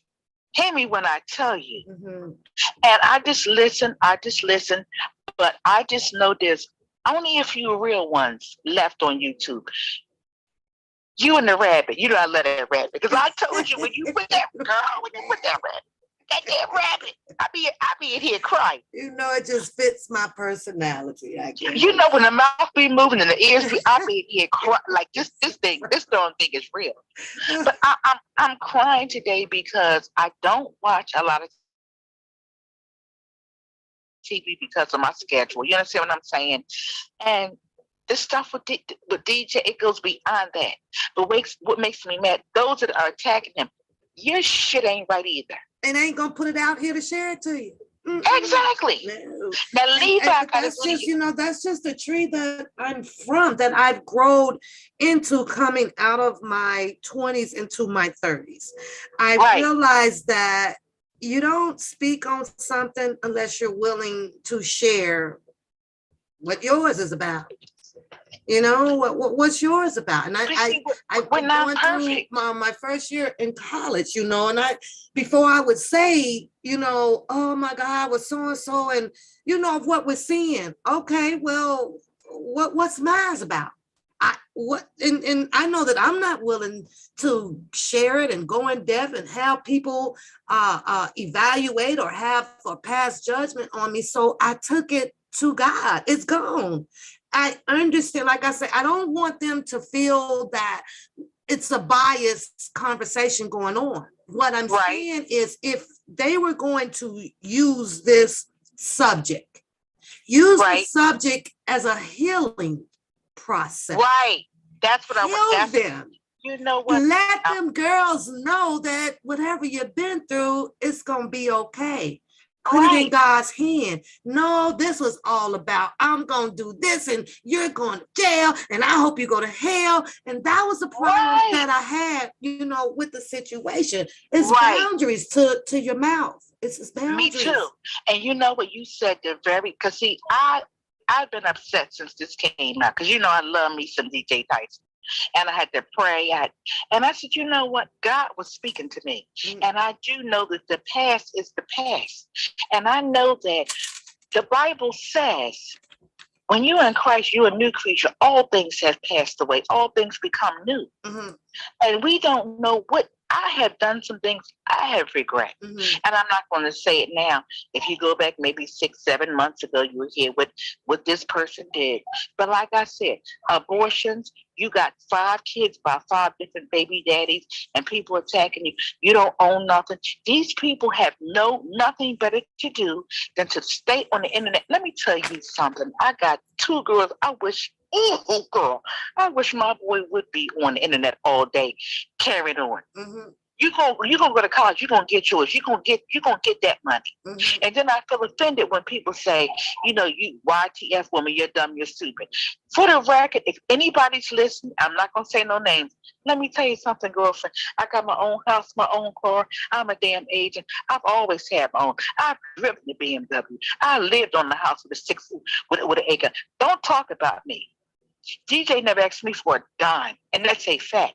Hear me when I tell you. Mm-hmm. And I just listen. But I just know there's only a few real ones left on YouTube. You and the rabbit. You know I love that rabbit. Because I told you when you put that rabbit. That damn rabbit. I be in here crying. You know, it just fits my personality. You know, when the mouth be moving and the ears be, I be in here crying. Like this darn thing is real. But I'm crying today because I don't watch a lot of TV because of my schedule. You understand what I'm saying? And this stuff with DJ, it goes beyond that. But what makes me mad, those that are attacking him, your shit ain't right either. And ain't gonna put it out here to share it to you. Mm-mm. Exactly. No. Now Levi, that's just the tree that I'm from, that I've grown into coming out of my 20s into my 30s. I realized that you don't speak on something unless you're willing to share what yours is about. You know, what's yours about? And I went through my first year in college, you know, and before I would say, you know, oh my God, was so-and-so, and you know what we're seeing. Okay, well, what's mine about? And I know that I'm not willing to share it and go in depth and have people evaluate or pass judgment on me. So I took it to God. It's gone. I understand, like I said, I don't want them to feel that it's a biased conversation going on. What I'm saying is, if they were going to use this subject, the subject as a healing process. Right. That's what I want. Them. You know what? Let them girls know that whatever you've been through, it's going to be okay. Put it in God's hand. No, this was all about, I'm going to do this and you're going to jail and I hope you go to hell. And that was the problem that I had, you know, with the situation. It's boundaries to your mouth. It's boundaries. Me too. And you know what you said, because see, I've been upset since this came out because, you know, I love me some DJ Tyson. And I had to pray. And I said, you know what? God was speaking to me. Mm-hmm. And I do know that the past is the past. And I know that the Bible says, when you're in Christ, you're a new creature. All things have passed away. All things become new. Mm-hmm. And we don't know what I have done some things I have regret. And I'm not going to say it now. If you go back maybe 6, 7 months ago, you will hear what this person did. But like I said, abortions, you got 5 kids by 5 different baby daddies and people attacking you. You don't own nothing. These people have nothing better to do than to stay on the internet. Let me tell you something. I got 2 girls. I wish my boy would be on the internet all day carrying on. You gonna go to college, you're gonna get yours, you're gonna get that money. And then I feel offended when people say, you YTF woman, you're dumb, you're stupid. For the record, if anybody's listening, I'm not gonna say no names. Let me tell you something, girlfriend. I got my own house, my own car. I'm a damn agent. I've always had my own. I've driven the BMW. I lived on the house with an acre. Don't talk about me. DJ never asked me for a dime, and that's a fact.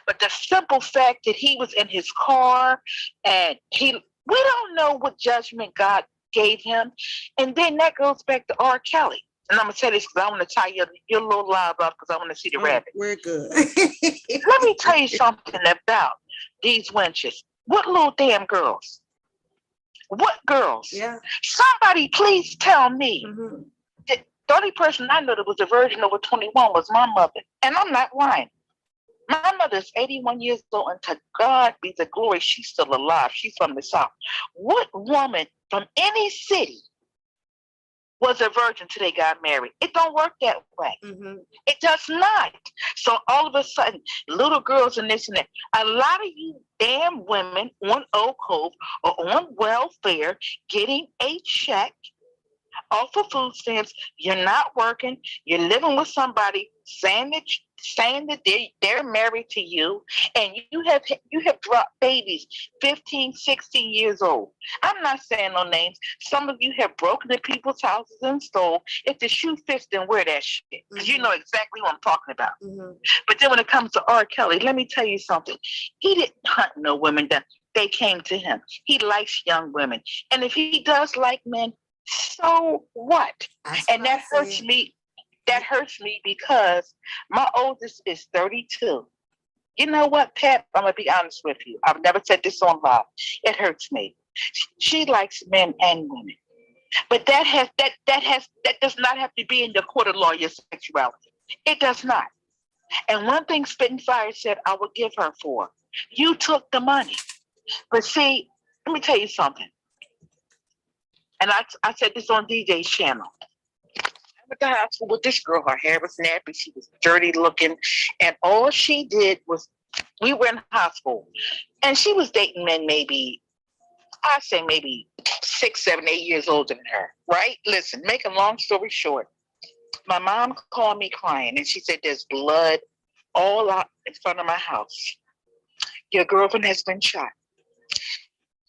But the simple fact that he was in his car and we don't know what judgment God gave him. And then that goes back to R. Kelly. And I'm going to say this because I want to tie your little live up because I want to see the rabbit. We're good. Let me tell you something about these wenches. What little damn girls? What girls? Yeah. Somebody please tell me. The only person I know that was a virgin over 21 was my mother. And I'm not lying. My mother is 81 years old, and to God be the glory, she's still alive. She's from the South. What woman from any city was a virgin till they got married? It don't work that way. It does not. So all of a sudden, little girls and this and that. A lot of you damn women on Oak Cove or on welfare getting a check off of food stamps, you're not working, you're living with somebody saying that they're married to you, and you have dropped babies 15, 16 years old. I'm not saying no names. Some of you have broken into people's houses and stole. If the shoe fits, then wear that shit, because you know exactly what I'm talking about. But then when it comes to R. Kelly, let me tell you something. He didn't hunt no women that they came to him. He likes young women, and if he does like men, so what? And that hurts me. That hurts me because my oldest is 32. You know what, Pat? I'm gonna be honest with you. I've never said this on live. It hurts me. She likes men and women, but that does not have to be in the court of law. Your sexuality, it does not. And one thing Spit and Fire said, I would give her for. You took the money, but see, let me tell you something. And I said this on DJ's channel. I went to high school with this girl. Her hair was nappy. She was dirty looking. And all she did was, we were in high school. And she was dating men maybe 6, 7, 8 years older than her. Right? Listen, make a long story short. My mom called me crying. And she said, there's blood all out in front of my house. Your girlfriend has been shot.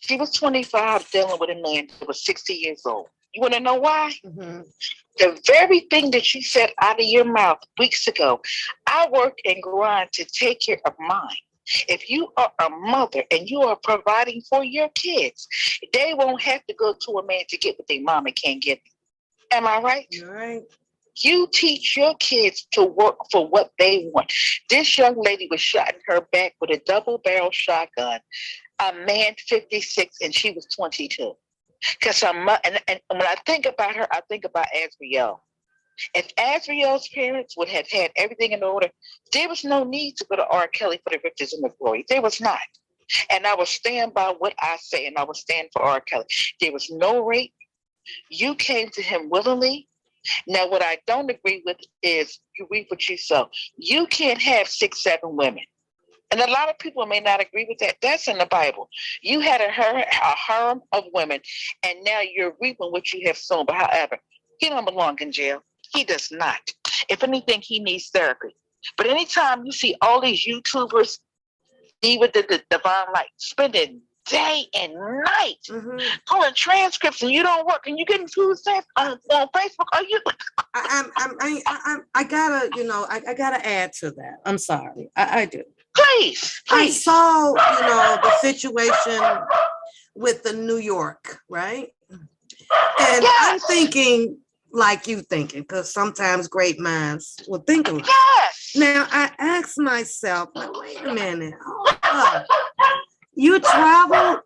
She was 25 dealing with a man that was 60 years old. You want to know why? The very thing that you said out of your mouth weeks ago, I work and grind to take care of mine. If you are a mother and you are providing for your kids, they won't have to go to a man to get what their mama can't get. Am I right? You're right. You teach your kids to work for what they want. This young lady was shot in her back with a double-barrel shotgun. A man 56 and she was 22. Because and when I think about her, I think about Azriel. If Azriel's parents would have had everything in order, there was no need to go to R. Kelly for the riches and the glory. There was not. And I will stand by what I say, and I will stand for R. Kelly. There was no rape. You came to him willingly. Now, what I don't agree with is you reap what you sow. You can't have 6, 7 women. And a lot of people may not agree with that. That's in the Bible. You had a harem of women, and now you're reaping what you have sown. But however, he don't belong in jail. He does not. If anything, he needs therapy. But anytime you see all these YouTubers, even the Divine Light, spending day and night pulling transcripts, and you don't work, and you're getting food stamps on Facebook. Are you? I gotta add to that. I'm sorry. I do. Please. I saw, the situation with the New York, right? And I'm thinking like you thinking, because sometimes great minds will think alike. Yes. Now I asked myself, wait a minute, hold You travel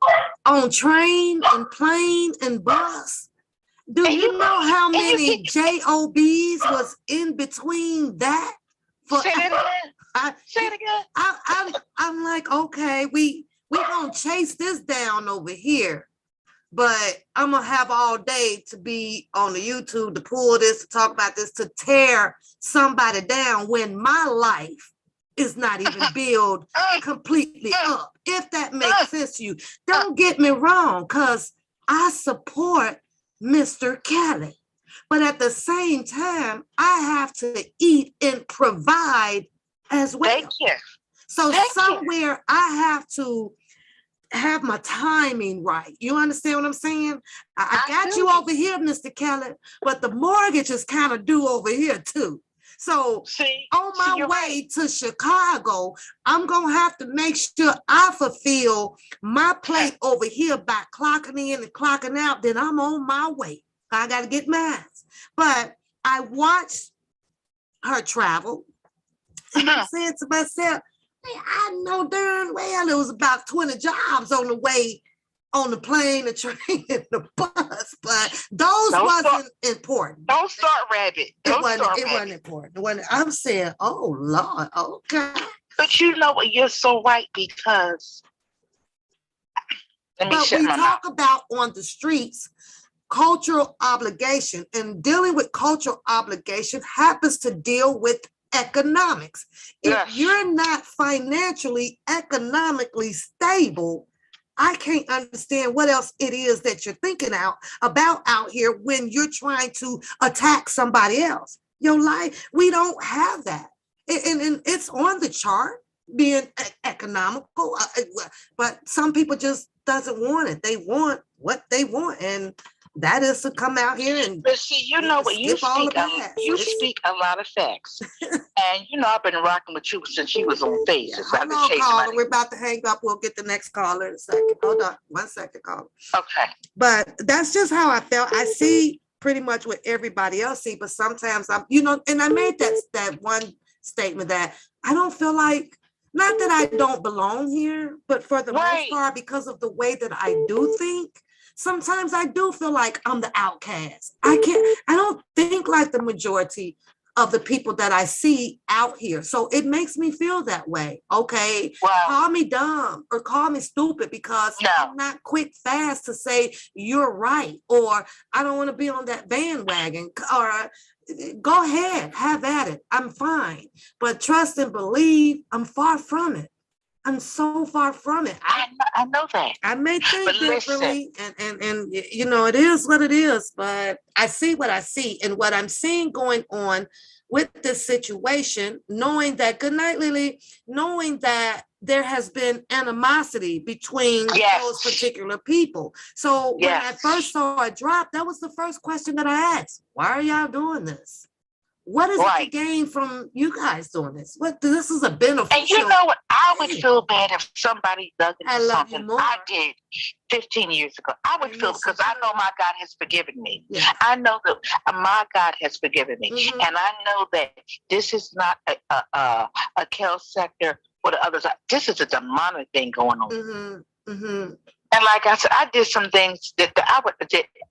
on train and plane and bus. Do you know how many JOBs was in between that? Say it again. Say it again. I'm like, okay, we gonna chase this down over here, but I'm gonna have all day to be on the YouTube to pull this, to talk about this, to tear somebody down when my life is not even built completely up. If that makes sense to you, don't get me wrong, because I support Mr. Kelly, but at the same time, I have to eat and provide as well. Thank you. So somewhere I have to have my timing right. You understand what I'm saying? I got you over here, Mr. Kelly, but the mortgage is kind of due over here too. So on my way to Chicago, I'm going to have to make sure I fulfill my plate over here by clocking in and clocking out. Then I'm on my way. I got to get mine. But I watched her travel. And I'm saying to myself, hey, I know darn well it was about 20 jobs on the way, on the plane, the train, and the bus, but those wasn't important. Don't start rabbit. It wasn't important. I'm saying, oh Lord, okay. But you know what? You're so right, because but we talk about on the streets cultural obligation, and dealing with cultural obligation happens to deal with economics. If you're not financially, economically stable, I can't understand what else it is that you're thinking about out here when you're trying to attack somebody else. Your life, we don't have that. And it's on the chart being economical, but some people just doesn't want it. They want what they want, and that is to come out here and. But see, you know what, you speak a lot of facts, and you know I've been rocking with you since you was on Faces. Hold on, caller. We're about to hang up. We'll get the next caller in a second. Hold on, 1 second, caller. Okay. But that's just how I felt. I see pretty much what everybody else see, but sometimes I'm, and I made that one statement that I don't feel like, not that I don't belong here, but for the most part, because of the way that I do think. Sometimes I do feel like I'm the outcast. I don't think like the majority of the people that I see out here. So it makes me feel that way. Okay. Call me dumb or call me stupid, because I'm not quick, fast to say you're right, or I don't want to be on that bandwagon, or go ahead, have at it. I'm fine. But trust and believe, I'm far from it. I'm so far from it. I know that. I may think differently, and it is what it is, but I see what I see, and what I'm seeing going on with this situation, knowing that, good night, Lily, knowing that there has been animosity between those particular people. So when I first saw it drop, that was the first question that I asked. Why are y'all doing this? What is it to gain from you guys doing this? This is a beneficial. And you know what? I would feel bad if somebody dug into something I did 15 years ago. I would feel, because I know my God has forgiven me. Yeah. I know that my God has forgiven me. Mm-hmm. And I know that this is not a Kel sector or the others. This is a demonic thing going on. Mm-hmm. Mm-hmm. And like I said, I did some things that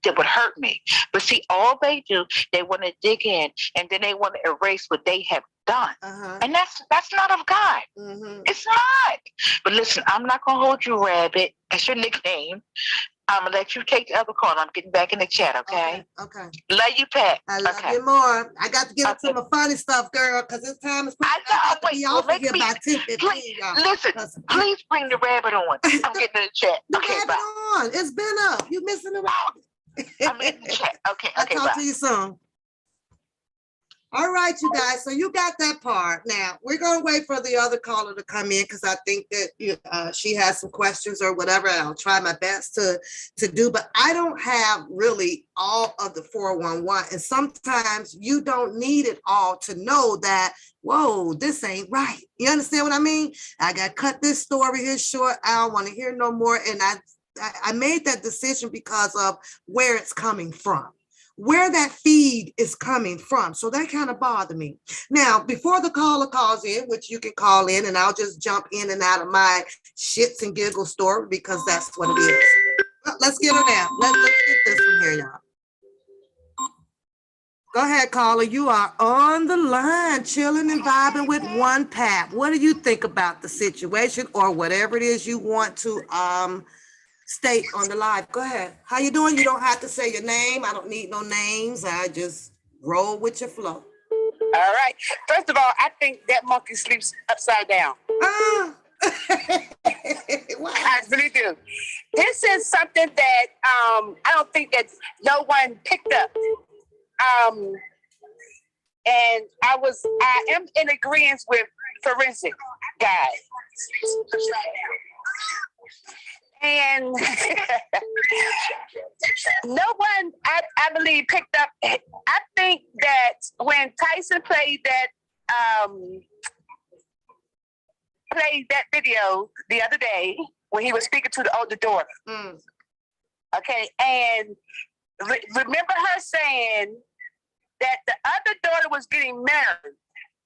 would hurt me. But see, all they do, they want to dig in, and then they want to erase what they have done. Uh-huh. And that's not of God. Mm-hmm. It's not. But listen, I'm not going to hold you, Rabbit. That's your nickname. I'm going to let you take the other call. I'm getting back in the chat, okay? Okay. Love you, Pat. I love you more. I got to get up to my funny stuff, girl, because it's time to be off here by 10:15, y'all. Listen, please bring the rabbit on. I'm getting in the chat. Okay, rabbit bye. On. It's been up. You missing the rabbit. I'm in the chat. Okay, I'll talk to you soon. All right, you guys. So you got that part. Now we're gonna wait for the other caller to come in, because I think that she has some questions or whatever. I'll try my best to do, but I don't have really all of the 411, and sometimes you don't need it all to know that, whoa, this ain't right. You understand what I mean? I got to cut this story here short. I don't want to hear no more, and I made that decision because of where it's coming from. where that feed is coming from. So that kind of bothered me. Now, before the caller calls in, which you can call in, and I'll just jump in and out of my shits and giggles story because that's what it is. Well, let's get her now. Let's get this one here, y'all. Go ahead, caller. You are on the line, chilling and vibing with One Pap. What do you think about the situation or whatever it is you want to state on the live? Go ahead. How you doing? You don't have to say your name. I don't need no names. I just roll with your flow. All right. First of all, I think that monkey sleeps upside down. I really do. This is something that I don't think that no one picked up. And I am in agreement with forensic guys. And no one, I believe, picked up. I think that when Tyson played that video the other day when he was speaking to the older daughter. Okay, and remember her saying that the other daughter was getting married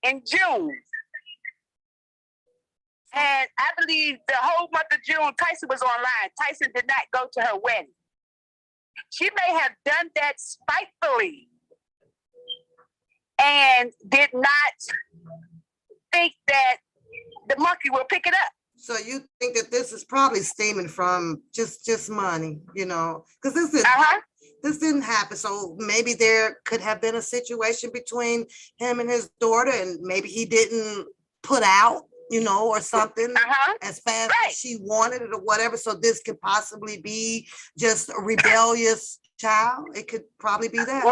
in June. And I believe the whole month of June, Tyson was online. Tyson did not go to her wedding. She may have done that spitefully and did not think that the monkey will pick it up. So you think that this is probably stemming from just money, because this didn't happen. So maybe there could have been a situation between him and his daughter, and maybe he didn't put out, or something as fast as she wanted it or whatever. So this could possibly be just a rebellious child. It could probably be that.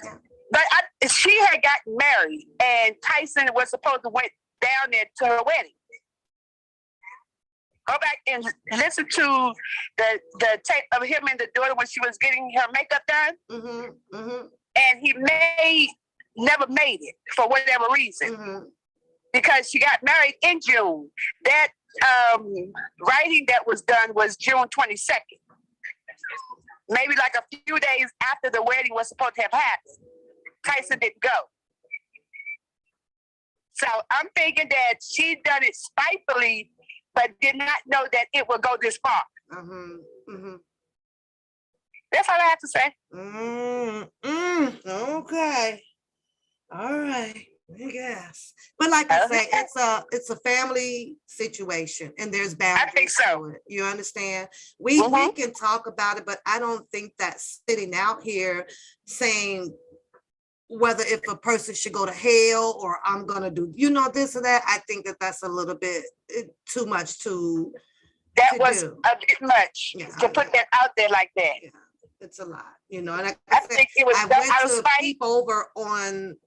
Yeah. But she had gotten married, and Tyson was supposed to went down there to her wedding. Go back and listen to the tape of him and the daughter when she was getting her makeup done. And he never made it for whatever reason. Because she got married in June. That writing that was done was June 22nd. Maybe like a few days after the wedding was supposed to have happened. Tyson didn't go. So I'm thinking that she done it spitefully, but did not know that it would go this far. That's all I have to say. Okay. All right. I guess. But like I say, it's a family situation, and there's boundaries. I think so. You understand? We can talk about it, but I don't think that sitting out here saying whether if a person should go to hell or I'm gonna do, this or that. I think that that's a little bit too much to. That was a bit much to put that out there like that. Yeah, it's a lot, and like I think it was I went to peep over on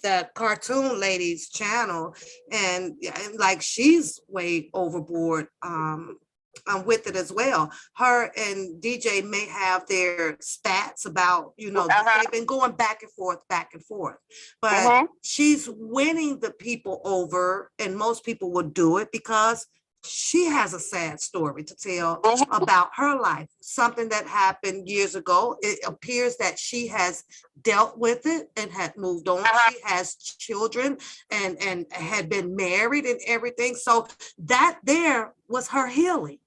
that cartoon lady's channel, and like she's way overboard with it as well. Her and DJ may have their stats about, they've been going back and forth, but she's winning the people over, and most people will do it because she has a sad story to tell about her life, something that happened years ago. It appears that she has dealt with it and had moved on. She has children and had been married and everything. So that there was her healing.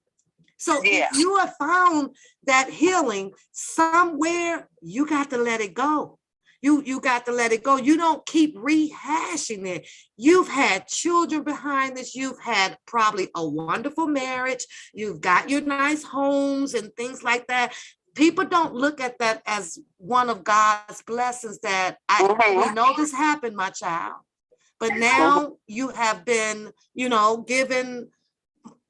So if you have found that healing somewhere, you got to let it go. You got to let it go. You don't keep rehashing it. You've had children behind this. You've had probably a wonderful marriage. You've got your nice homes and things like that. People don't look at that as one of God's blessings that we know this happened, my child. But now you have been, given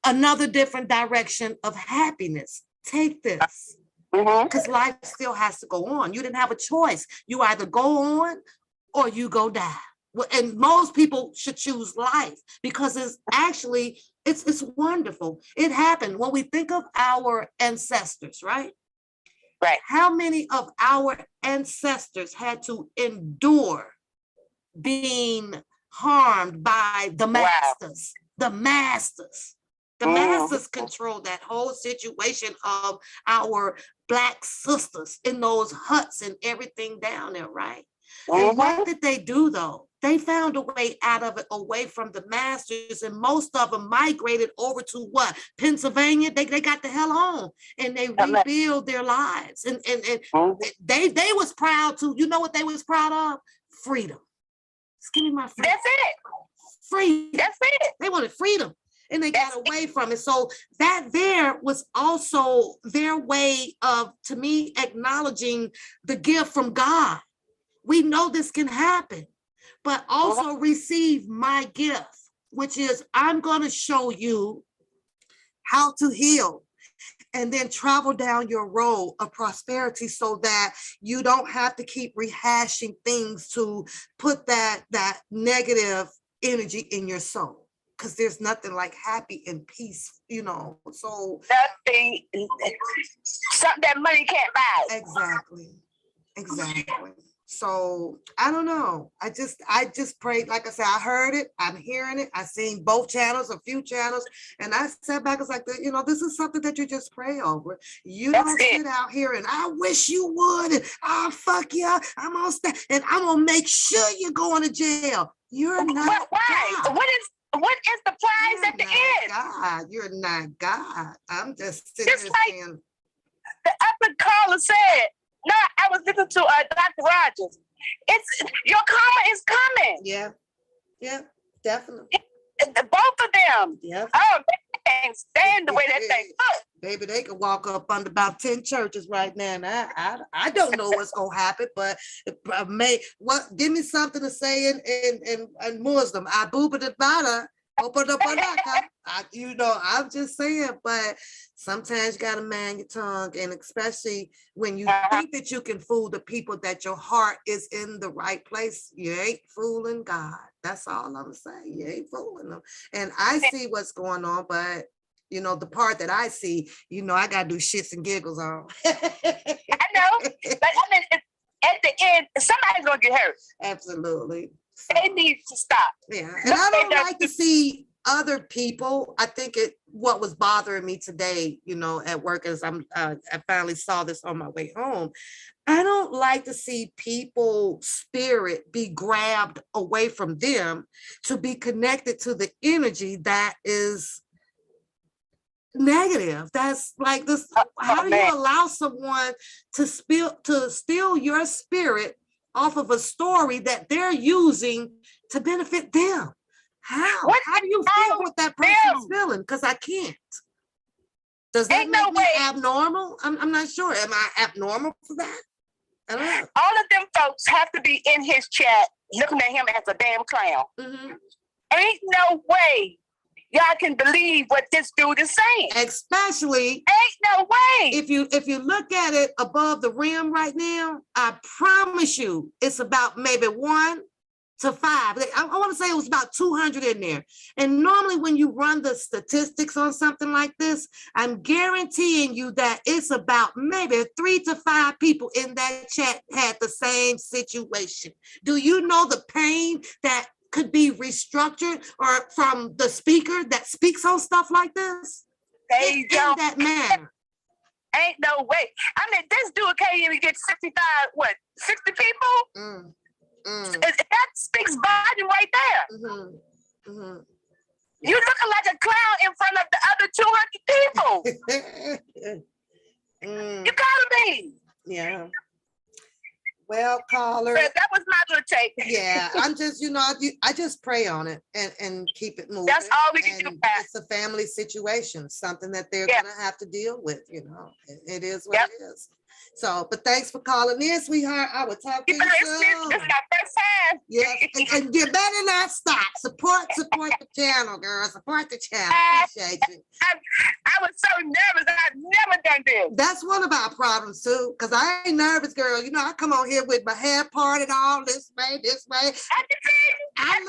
another different direction of happiness. Take this. Because life still has to go on. You didn't have a choice. You either go on or you go die. And most people should choose life because it's wonderful. It happened. When we think of our ancestors, right? Right. How many of our ancestors had to endure being harmed by the masters? The masters. The masters control that whole situation of our Black sisters in those huts and everything down there, right? And what did they do though? They found a way out of it, away from the masters, and most of them migrated over to what? Pennsylvania. They got the hell on, and they rebuild their lives. And they was proud to, you know what they was proud of? Freedom. Just give me my freedom. That's it. Freedom. That's it. They wanted freedom, and they got away from it. So that there was also their way of, to me, acknowledging the gift from God. We know this can happen, but also receive my gift, which is I'm going to show you how to heal and then travel down your road of prosperity so that you don't have to keep rehashing things to put that negative energy in your soul. Because there's nothing like happy and peace, you know. So nothing, something that money can't buy. Exactly. So I don't know. I just prayed. Like I said, I heard it. I'm hearing it. I seen both channels, a few channels, and I sat back. It's like, you know, this is something that you just pray over. You don't sit out here and I wish you would. And I'll fuck you. I'm gonna stay, and I'm gonna make sure you're going to jail. You're not. Why? God. What is the prize at the end? God, you're not God. I'm just sitting Just here like saying. The other caller said. No, I was listening to Dr. Rogers. It's your karma is coming. Yeah, definitely. Both of them. Yeah. Oh, they can't stand the way that thing looks. Baby, they could walk up under about 10 churches right now. And I don't know what's gonna happen, but give me something to say in Muslim. Abu Badabada. You know, I'm just saying, but sometimes you gotta man your tongue, and especially when you think that you can fool the people, that your heart is in the right place. You ain't fooling God. That's all I'm saying. You ain't fooling them. And I see what's going on, but you know, the part that I see, you know, I gotta do shits and giggles on. I know, but I mean, at the end, somebody's gonna get hurt. Absolutely. They need to stop. Yeah, and I don't like to see other people. I think what was bothering me today, you know, at work, as I finally saw this on my way home. I don't like to see people's spirit be grabbed away from them to be connected to the energy that is negative. That's like this. How do you allow someone to steal your spirit off of a story that they're using to benefit them? How do you feel what that person is feeling? Because I can't. Does that make me abnormal? I'm not sure. Am I abnormal for that? I don't know. All of them folks have to be in his chat looking at him as a damn clown. Ain't no way y'all can believe what this dude is saying. Especially, ain't no way. If you look at it above the rim right now, I promise you, it's about maybe 1 to 5. I want to say it was about 200 in there. And normally when you run the statistics on something like this, I'm guaranteeing you that it's about maybe 3 to 5 people in that chat had the same situation. Do you know the pain that could be restructured or from the speaker that speaks on stuff like this? They don't. In that manner. Ain't no way. I mean, this dude can't even get 60 people? That speaks volume right there. You looking like a clown in front of the other 200 people. You gotta be. Yeah. Well, caller. That was my little take. Yeah, I'm just, you know, I just pray on it and keep it moving. That's all we can do. It's a family situation, something that they're gonna have to deal with. You know, it is what it is. So, but thanks for calling in, sweetheart. I will talk to you soon. This is my first time. Yes, and you better not stop. Support the channel, girl. Support the channel. Appreciate you. I was so nervous. I've never done this. That's one of our problems too, because I ain't nervous, girl. You know, I come on here with my hair parted all this way. I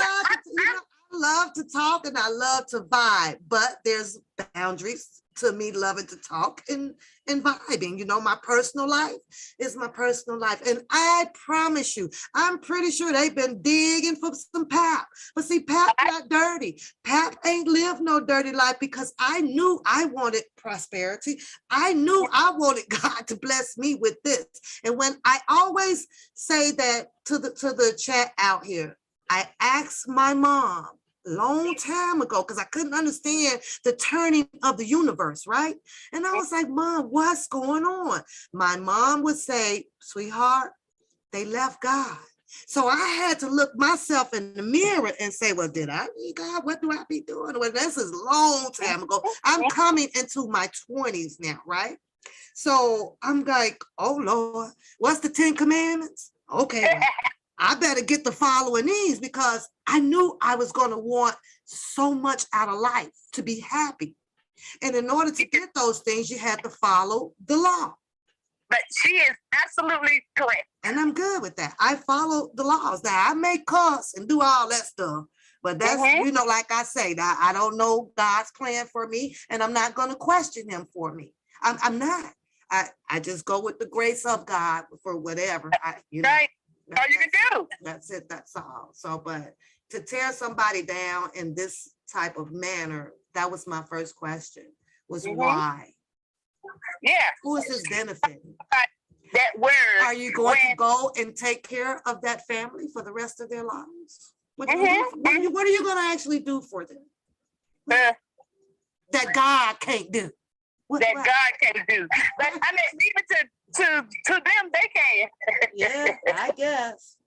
love to talk and I love to vibe, but there's boundaries. to me loving to talk and vibing. You know, my personal life is my personal life. And I promise you, I'm pretty sure they've been digging for some Pap. But see, Pap got dirty. Pap ain't lived no dirty life because I knew I wanted prosperity. I knew I wanted God to bless me with this. And when I always say that to the chat out here, I asked my mom, long time ago, because I couldn't understand the turning of the universe, right? And I was like, Mom, what's going on? My mom would say, sweetheart, they left God. So I had to look myself in the mirror and say, well, did I need God? What do I be doing? Well, this is a long time ago. I'm coming into my 20s now, right? So I'm like, oh, Lord, what's the 10 commandments? Okay, well, I better get to following these because I knew I was going to want so much out of life to be happy. And in order to get those things, you had to follow the law. But she is absolutely correct. And I'm good with that. I follow the laws. Now, I may cuss and do all that stuff. But that's, you know, like I say, I don't know God's plan for me, and I'm not going to question him for me. I'm not. I just go with the grace of God for whatever. You know. Right. All you can do. That's it. That's all. So, but to tear somebody down in this type of manner, that was my first question, was why? Yeah. Who is this benefiting? That word. Are you going to go and take care of that family for the rest of their lives? What are you going to actually do for them? That God can't do. God can't do. But I mean, even to them, they can. Yeah, I guess.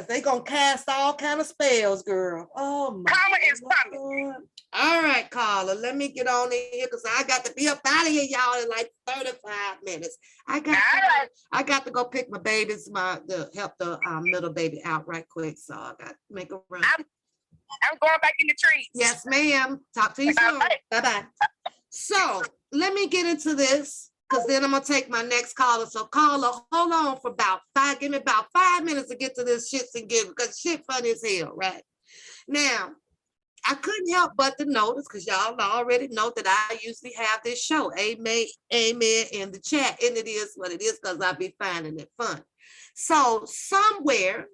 They gonna cast all kind of spells, girl. Oh my. Karma is coming. All right, Carla, let me get on in here because I got to be up out of here, y'all, in like 35 minutes. I got to go pick my babies, help the middle baby out right quick. So I got to make a run. I'm going back in the trees. Yes, ma'am. Talk to you soon. Bye-bye. So let me get into this, because then I'm going to take my next caller. So caller, hold on for give me about 5 minutes to get to this shits and giggles, because shit funny as hell, right? Now, I couldn't help but to notice, because y'all already know that I usually have this show, amen, in the chat, and it is what it is, because I be finding it fun. So somewhere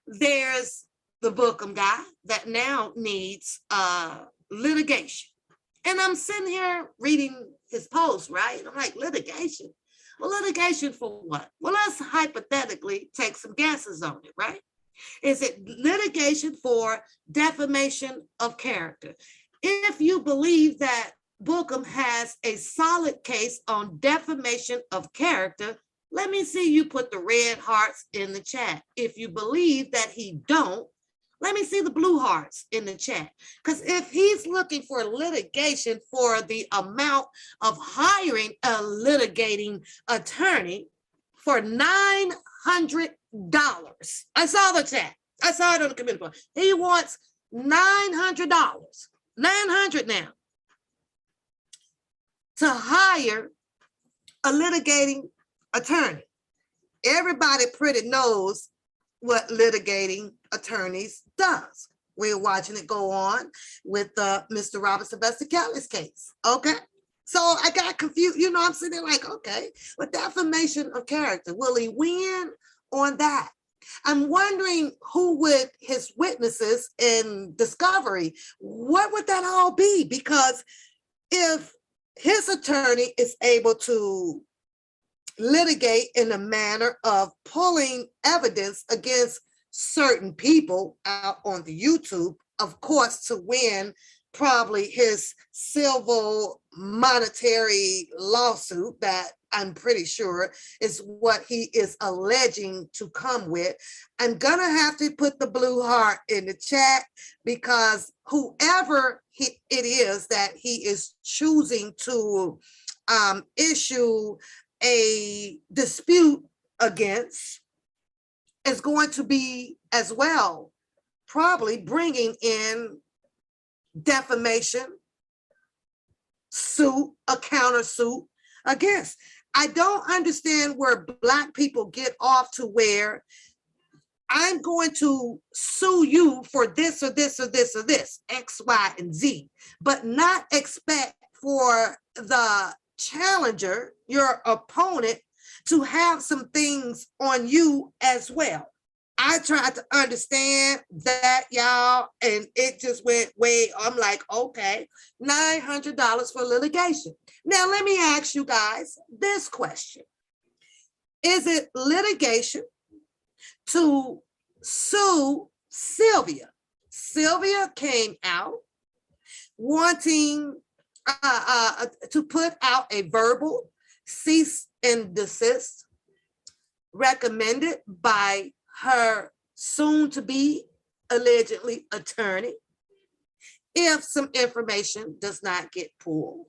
there's the Bookham guy that now needs litigation. And I'm sitting here reading his post, right? And I'm like, litigation? Well, litigation for what? Well, let's hypothetically take some guesses on it, right? Is it litigation for defamation of character? If you believe that Bookham has a solid case on defamation of character, let me see you put the red hearts in the chat. If you believe that he don't, let me see the blue hearts in the chat. Because if he's looking for litigation for the amount of hiring a litigating attorney for $900, I saw the chat. I saw it on the community board. He wants $900, $900 now, to hire a litigating attorney. Everybody pretty knows what litigating attorneys does. We're watching it go on with Mr. Robert Sylvester Kelly's case. Okay. So I got confused. You know, I'm sitting there like, okay, with defamation of character, will he win on that? I'm wondering who would his witnesses in discovery, what would that all be? Because if his attorney is able to litigate in a manner of pulling evidence against certain people out on the YouTube, of course, to win probably his civil monetary lawsuit that I'm pretty sure is what he is alleging to come with. I'm gonna have to put the blue heart in the chat, because whoever it is that he is choosing to issue a dispute against is going to be as well probably bringing in defamation suit, a countersuit against. I don't understand where Black people get off to where I'm going to sue you for this or this or this or this, X, Y, and Z, but not expect for the challenger, your opponent, to have some things on you as well. I tried to understand that, y'all, and it just went way, I'm like, okay, $900 for litigation. Now, let me ask you guys this question. Is it litigation to sue Sylvia? Sylvia came out wanting to put out a verbal cease and desist recommended by her soon-to-be allegedly attorney if some information does not get pulled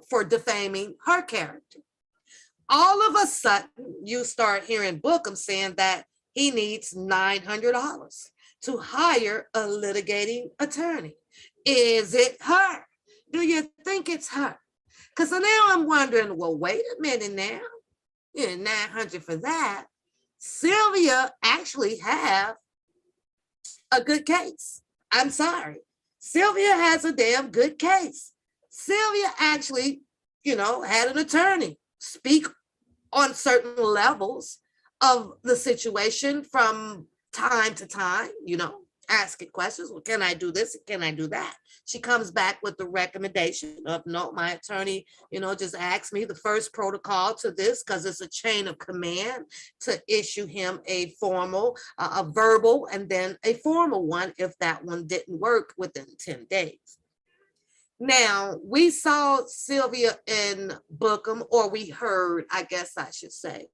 for defaming her character. All of a sudden, you start hearing Bookham saying that he needs $900 to hire a litigating attorney. Is it her? Do you think it's her? Because now I'm wondering, well, wait a minute now. You know, $900 for that. Sylvia actually have a good case. I'm sorry. Sylvia has a damn good case. Sylvia actually, had an attorney speak on certain levels of the situation from time to time, asking questions. Well, can I do this? Can I do that? She comes back with the recommendation of, no, my attorney, just asked me the first protocol to this, because it's a chain of command, to issue him a formal, a verbal, and then a formal one if that one didn't work within 10 days. Now, we saw Sylvia and Bookham, or we heard, I guess I should say,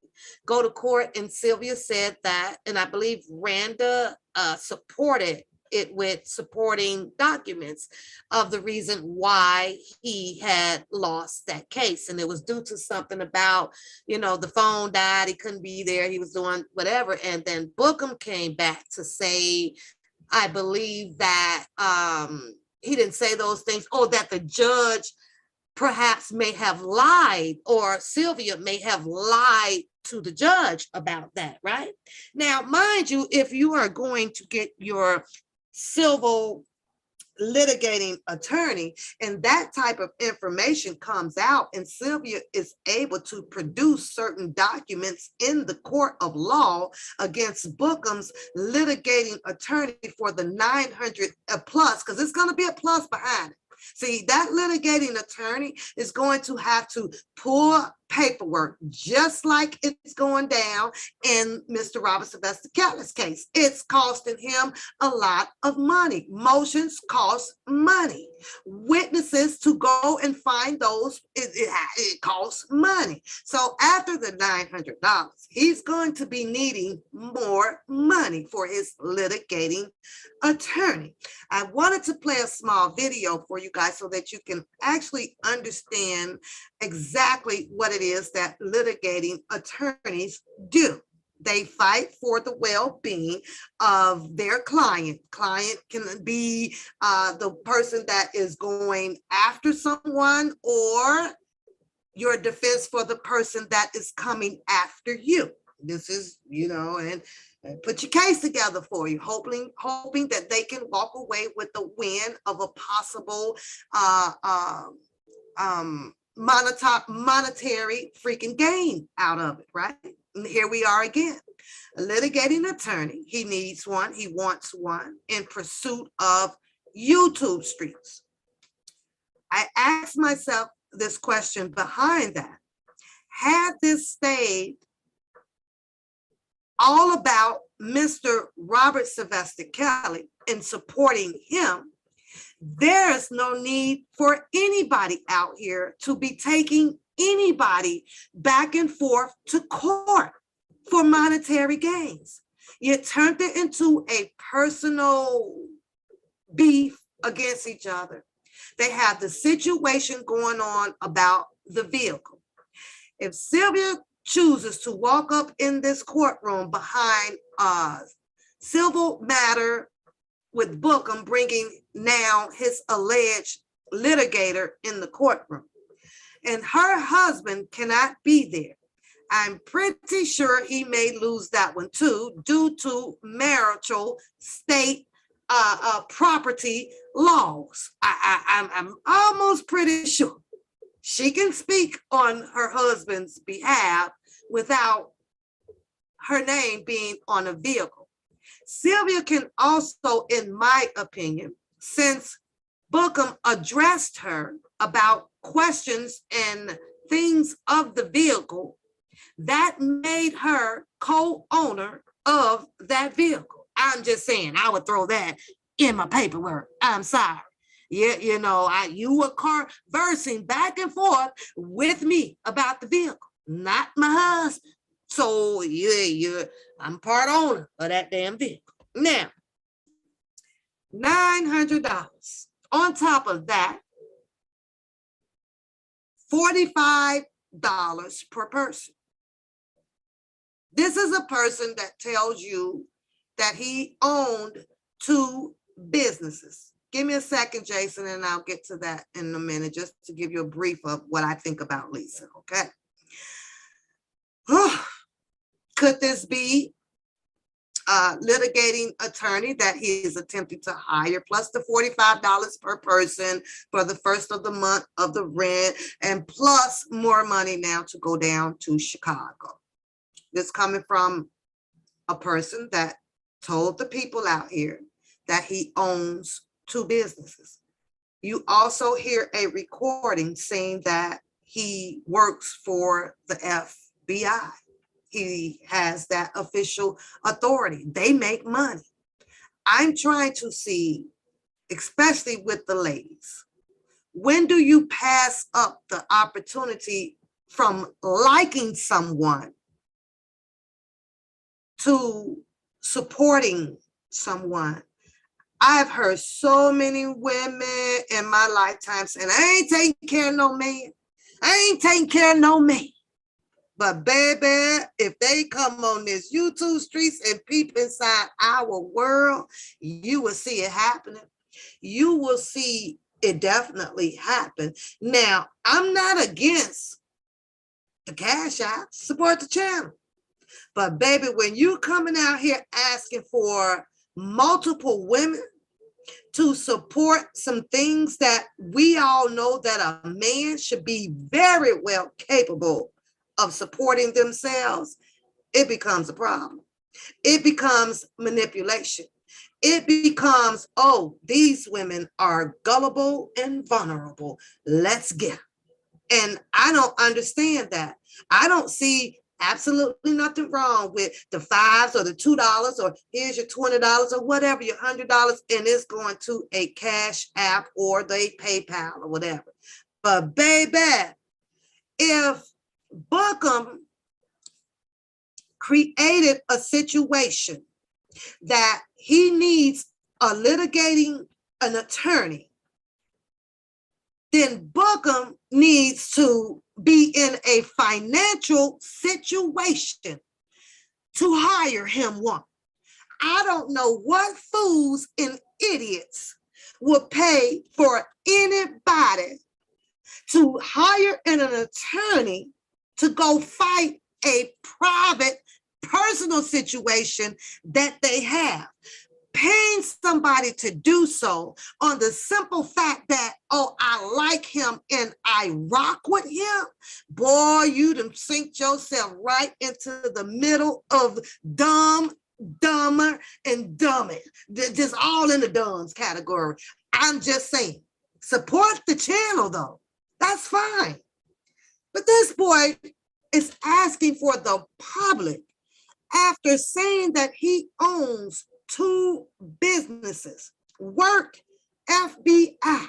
go to court, and Sylvia said that, and I believe Randa supported it with supporting documents of the reason why he had lost that case. And it was due to something about, the phone died, he couldn't be there, he was doing whatever. And then Bookham came back to say, I believe that, he didn't say those things, or that the judge perhaps may have lied, or Sylvia may have lied to the judge about that, right? Now, mind you, if you are going to get your civil litigating attorney and that type of information comes out, and Sylvia is able to produce certain documents in the court of law against Bookham's litigating attorney for the 900 plus, because it's going to be a plus behind it. See, that litigating attorney is going to have to pull paperwork just like it's going down in Mr. Robert Sylvester Kelly's case. It's costing him a lot of money. Motions cost money. Witnesses to go and find those, it costs money. So after the $900, he's going to be needing more money for his litigating attorney. I wanted to play a small video for you guys so that you can actually understand exactly what it is that litigating attorneys do. They fight for the well-being of their client. Client can be the person that is going after someone, or your defense for the person that is coming after you. This is, and put your case together for you, hoping that they can walk away with the win of a possible monetary freaking gain out of it, right? And here we are again. A litigating attorney, he needs one, he wants one in pursuit of YouTube streams. I asked myself this question behind that. Had this stayed all about Mr. Robert Sylvester Kelly and supporting him, there's no need for anybody out here to be taking anybody back and forth to court for monetary gains. You turned it into a personal beef against each other. They have the situation going on about the vehicle. If Sylvia chooses to walk up in this courtroom behind a civil matter with Bookham bringing now his alleged litigator in the courtroom, and her husband cannot be there, I'm pretty sure he may lose that one too, due to marital state property laws. I'm almost pretty sure she can speak on her husband's behalf without her name being on a vehicle. Sylvia can also, in my opinion, since Bookham addressed her about questions and things of the vehicle, that made her co-owner of that vehicle. I'm just saying, I would throw that in my paperwork. I'm sorry. Yeah, you know, you were conversing back and forth with me about the vehicle, not my husband. So I'm part owner of that damn vehicle. Now, $900. On top of that, $45 per person. This is a person that tells you that he owned 2 businesses. Give me a second, Jason, and I'll get to that in a minute, just to give you a brief of what I think about Lisa, okay? Could this be a litigating attorney that he is attempting to hire, plus the $45 per person for the first of the month of the rent, and plus more money now to go down to Chicago? This coming from a person that told the people out here that he owns 2 businesses. You also hear a recording saying that he works for the FBI. He has that official authority. They make money. I'm trying to see, especially with the ladies, when do you pass up the opportunity from liking someone to supporting someone? I've heard so many women in my lifetime saying, I ain't taking care of no man. I ain't taking care of no man. But baby, if they come on this YouTube streets and peep inside our world, you will see it happening. You will see it definitely happen. Now, I'm not against the cash out, support the channel. But baby, when you coming out here asking for multiple women to support some things that we all know that a man should be very well capable of supporting themselves, it becomes a problem. It becomes manipulation. It becomes, oh, these women are gullible and vulnerable. Let's get them. And I don't understand that. I don't see absolutely nothing wrong with the $5 or the $2, or here's your $20 or whatever, your $100, and it's going to a cash app or the PayPal or whatever. But baby, if Bookham created a situation that he needs a litigating an attorney, then Bookham needs to be in a financial situation to hire him one. I don't know what fools and idiots would pay for anybody to hire an attorney to go fight a private, personal situation that they have. Paying somebody to do so on the simple fact that, oh, I like him and I rock with him, boy, you done sink yourself right into the middle of dumb, dumber, and dumber. Just all in the dumbs category. I'm just saying, support the channel though. That's fine. But this boy is asking for the public after saying that he owns 2 businesses, work, FBI,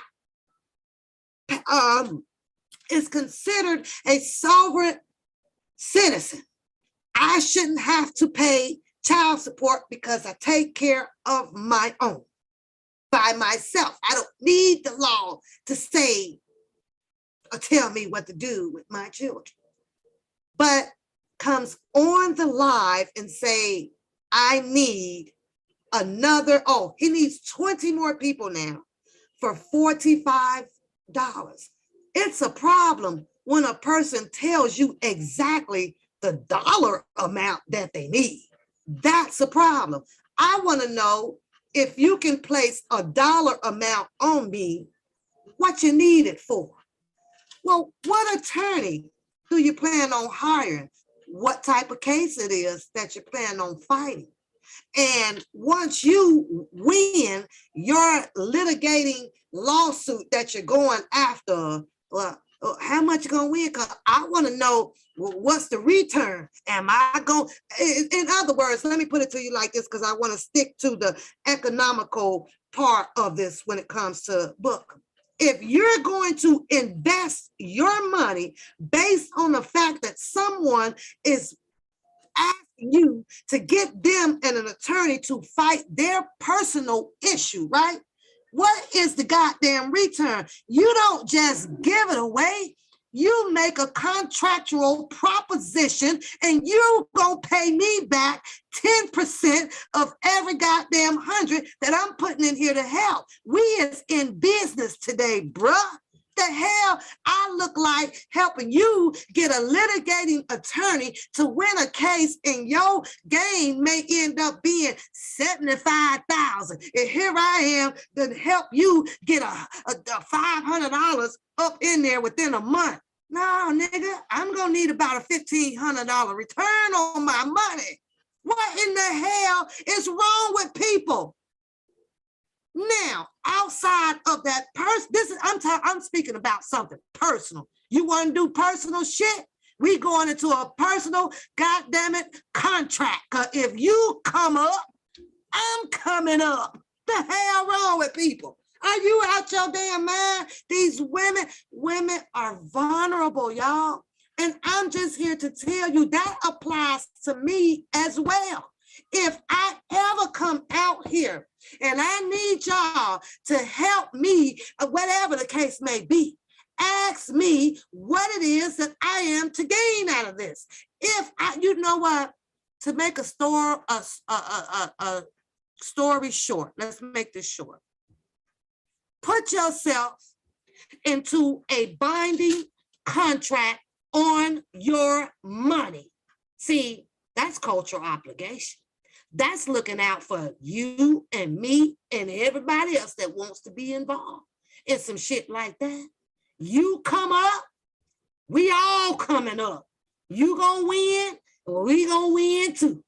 is considered a sovereign citizen. I shouldn't have to pay child support because I take care of my own by myself. I don't need the law to say or tell me what to do with my children. But comes on the live and say, I need another, oh, he needs 20 more people now for $45. It's a problem when a person tells you exactly the dollar amount that they need. That's a problem. I want to know if you can place a dollar amount on me, what you need it for? Well, what attorney do you plan on hiring? What type of case it is that you plan on fighting? And once you win your litigating lawsuit that you're going after, how much you gonna win? Because I want to know, what's the return? Am I going? In other words, let me put it to you like this, because I want to stick to the economical part of this when it comes to book. If you're going to invest your money based on the fact that someone is asking you to get them and an attorney to fight their personal issue, right? What is the goddamn return? You don't just give it away. You make a contractual proposition and you gonna pay me back 10% of every goddamn 100 that I'm putting in here to help. We is in business today, bruh. The hell I look like helping you get a litigating attorney to win a case, and your game may end up being $75,000. And here I am to help you get a $500 up in there within a month. No, nigga, I'm gonna need about a $1,500 return on my money. What in the hell is wrong with people? Now, outside of that person, I'm speaking about something personal. You want to do personal shit? We going into a personal, goddamn it, contract. Cause if you come up, I'm coming up. The hell wrong with people? Are you out your damn mind? These women are vulnerable, y'all. And I'm just here to tell you that applies to me as well. If I ever come out here and I need y'all to help me, whatever the case may be, ask me what it is that I am to gain out of this. If I, you know what, to make a story short, let's make this short. Put yourself into a binding contract on your money. See, that's cultural obligation. That's looking out for you and me and everybody else that wants to be involved in some shit like that. You come up, we all coming up. You gonna win, we gonna win too.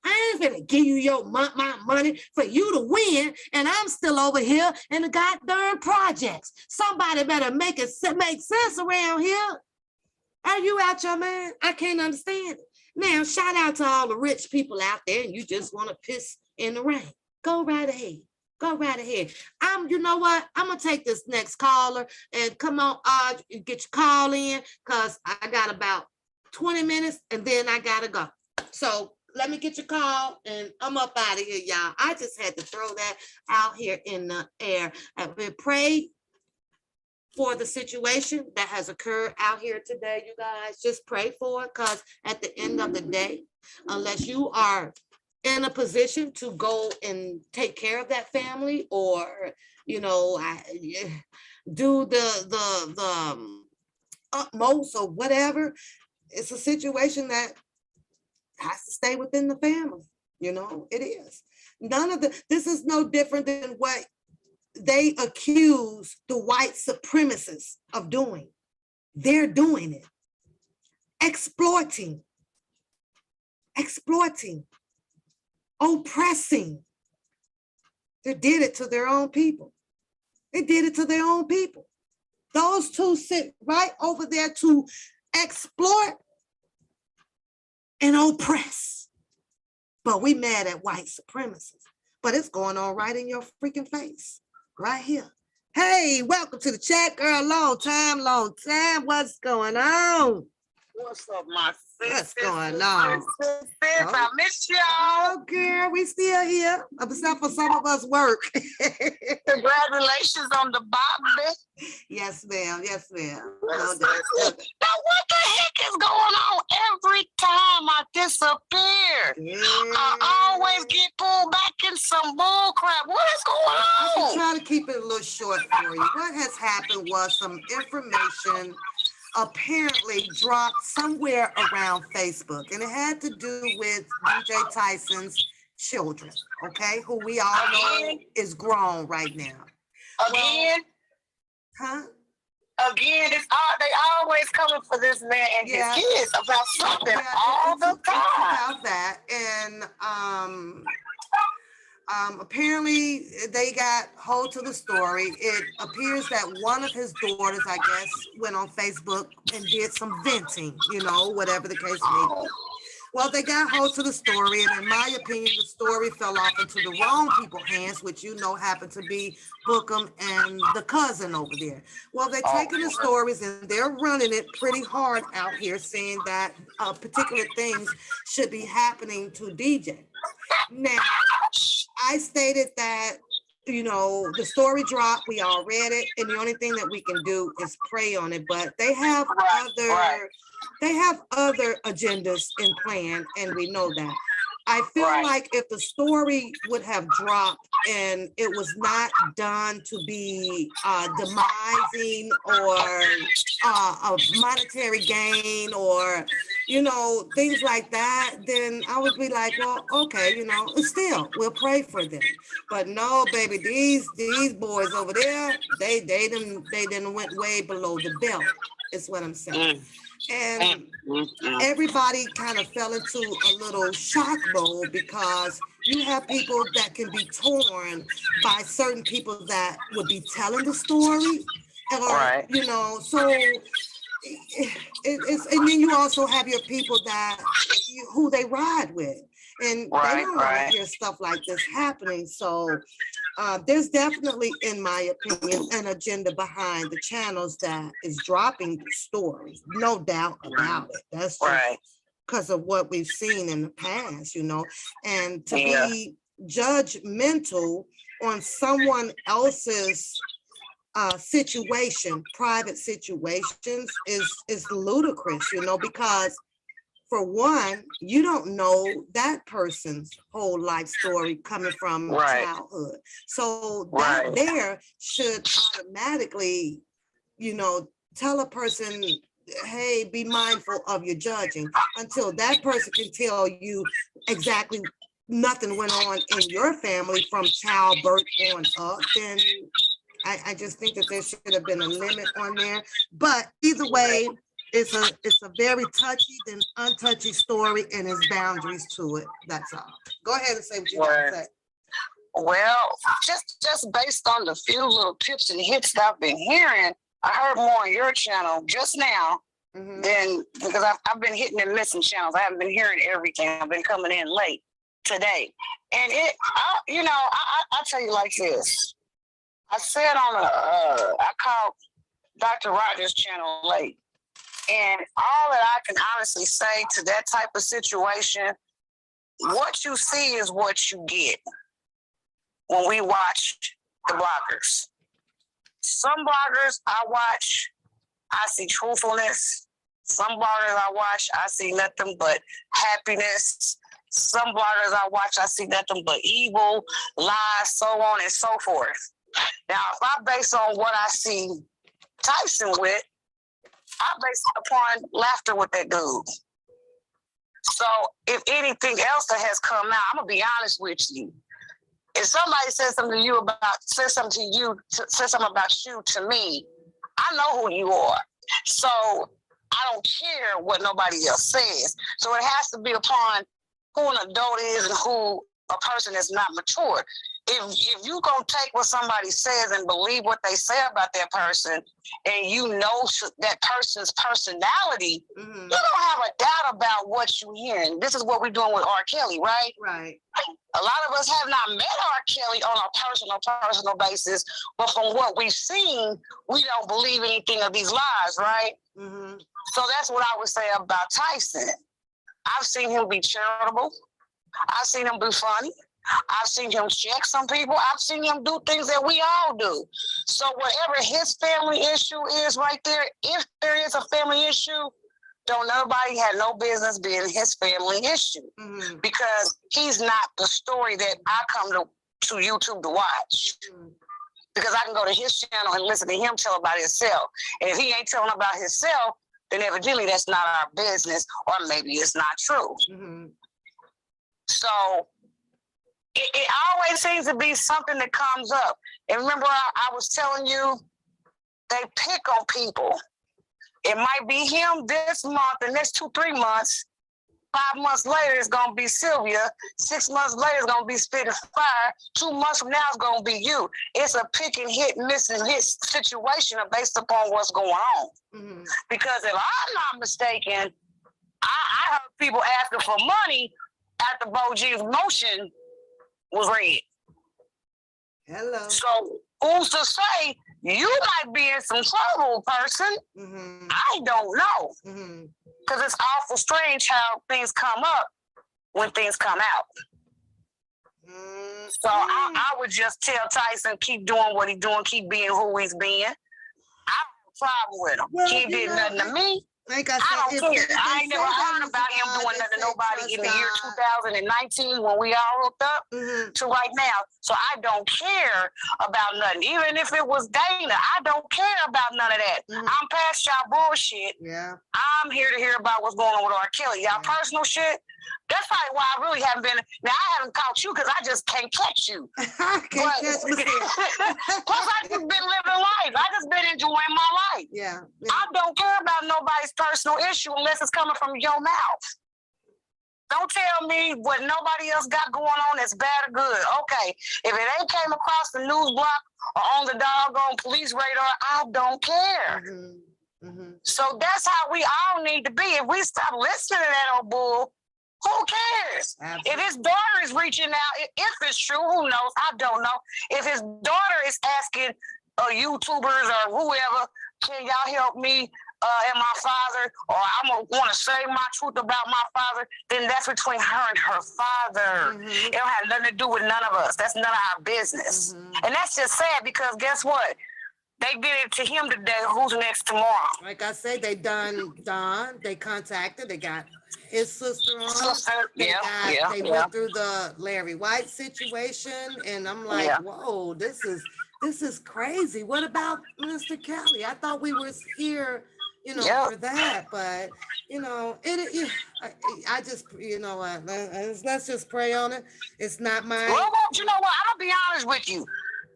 I ain't gonna give you my money for you to win, and I'm still over here in the goddamn projects. Somebody better make sense around here. Are you out your mind? I can't understand it. Now, shout out to all the rich people out there, and you just want to piss in the rain. Go right ahead. Go right ahead. You know what? I'm gonna take this next caller, and come on, get your call in, because I got about 20 minutes and then I gotta go. So let me get your call and I'm up out of here, y'all. I just had to throw that out here in the air. I've been prayed for the situation that has occurred out here today, you guys. Just pray for it, because at the end of the day, unless you are in a position to go and take care of that family, or, you know, do the utmost or whatever, it's a situation that has to stay within the family. You know, it is. This is no different than what they accuse the white supremacists of doing. They're doing it. Exploiting, oppressing. They did it to their own people. They did it to their own people. Those two sit right over there to exploit and oppress. But we mad at white supremacists. But it's going on right in your freaking face. Right here. Hey, welcome to the chat, girl. Long time. What's going on? What's up, my sis? What's going on? I miss y'all. Oh, girl, we still here. Except for some of us work. Congratulations on the Bobby. Yes, ma'am. Yes, ma'am. Now, what the heck is going on every time I disappear? Yeah. I always get pulled back in some bull crap. What is going on? I'm trying to keep it a little short for you. What has happened was some information apparently dropped somewhere around Facebook, and it had to do with DJ Tyson's children, okay, who we all know is grown right now. Again? Huh? Again, they always coming for this man and his kids about something all the time. It's about that, and apparently they got hold to the story. It appears that one of his daughters, I guess, went on Facebook and did some venting, whatever the case may be. Well, they got hold to the story, and in my opinion, the story fell off into the wrong people's hands, which happened to be Bookham and the cousin over there. Well, they're taking the stories and they're running it pretty hard out here, saying that particular things should be happening to DJ. Now, I stated that, the story dropped, we all read it, and the only thing that we can do is pray on it, but they have other agendas in plan, and we know that. I feel like if the story would have dropped and it was not done to be demising or a monetary gain or, things like that, then I would be like, well, okay, still, we'll pray for them. But no, baby, these boys over there, they didn't went way below the belt, is what I'm saying. And everybody kind of fell into a little shock mode because you have people that can be torn by certain people that would be telling the story, or so it's, and then you also have your people who they ride with, and they don't want to hear stuff like this happening. So there's definitely, in my opinion, an agenda behind the channels that is dropping the stories. No doubt about it. That's just because of what we've seen in the past, and to be judgmental on someone else's situation, private situations, is ludicrous, because for one, you don't know that person's whole life story coming from childhood. So that there should automatically, tell a person, hey, be mindful of your judging, until that person can tell you exactly nothing went on in your family from childbirth on up. Then I just think that there should have been a limit on there. But either way, it's a very touchy and untouchy story, and there's boundaries to it. That's all. Go ahead and say what you got to say. Well, just based on the few little tips and hits that I've been hearing, I heard more on your channel just now than, because I've been hitting and missing channels. I haven't been hearing everything. I've been coming in late today. And I'll tell you like this. I said I called Dr. Rogers' channel late. And all that I can honestly say to that type of situation, what you see is what you get when we watch the bloggers. Some bloggers I watch, I see truthfulness. Some bloggers I watch, I see nothing but happiness. Some bloggers I watch, I see nothing but evil, lies, so on and so forth. Now, if I base on what I see Tyson with, I base it upon laughter with that dude. So if anything else that has come out, I'm gonna be honest with you. If somebody says something about you to me, I know who you are. So I don't care what nobody else says. So it has to be upon who an adult is and who a person is not mature. If you gonna take what somebody says and believe what they say about that person, and you know that person's personality, you don't have a doubt about what you hear. And this is what we're doing with R. Kelly, right? Right. A lot of us have not met R. Kelly on a personal basis, but from what we've seen, we don't believe anything of these lies, right? So that's what I would say about Tyson. I've seen him be charitable. I've seen him be funny. I've seen him check some people. I've seen him do things that we all do. So whatever his family issue is right there, if there is a family issue, don't nobody have no business being his family issue, because he's not the story that I come to YouTube to watch. Because I can go to his channel and listen to him tell about himself. And if he ain't telling about himself, then evidently that's not our business, or maybe it's not true. So it always seems to be something that comes up. And remember, I was telling you, they pick on people. It might be him this month, the next 2-3 months. 5 months later, it's going to be Sylvia. 6 months later, it's going to be Spit and Fire. 2 months from now, it's going to be you. It's a pick and hit, miss and hit situation based upon what's going on. Mm-hmm. Because if I'm not mistaken, I heard people asking for money after Boji's motion was read. Hello. So who's to say you might be in some trouble, person? Mm-hmm. I don't know. Mm-hmm. Because it's awful strange how things come up when things come out. Mm-hmm. So I would just tell Tyson, keep doing what he's doing, keep being who he's being. I don't have a problem with him. Well, he did nothing to me. Like I don't care. I ain't never heard about him doing nothing to nobody in the year 2019 when we all hooked up to right now. So I don't care about nothing. Even if it was Dana, I don't care about none of that. I'm past y'all bullshit. Yeah. I'm here to hear about what's going on with R. Kelly. Y'all personal shit, that's probably why I really haven't been. Now, I haven't caught you because I just can't catch you. I can't catch me. Plus, I just been living life. I just been enjoying my life. Yeah. I don't care about nobody's personal issue unless it's coming from your mouth. Don't tell me what nobody else got going on that's bad or good. Okay, if it ain't came across the news block or on the doggone police radar, I don't care. So that's how we all need to be. If we stop listening to that old bull, who cares? Absolutely. If his daughter is reaching out, if it's true, who knows? I don't know. If his daughter is asking YouTubers or whoever, can y'all help me and my father, or I'm going to want to say my truth about my father, then that's between her and her father. It don't have nothing to do with none of us. That's none of our business. And that's just sad because guess what? They did it to him today. Who's next tomorrow? Like I say, they done Don. They contacted. They got his sister on. They went through the Larry White situation, and I'm like, whoa, this is crazy. What about Mr. Kelly? I thought we were here, for that, but I just, let's just pray on it. It's not my. Well, you know what? I'm gonna be honest with you.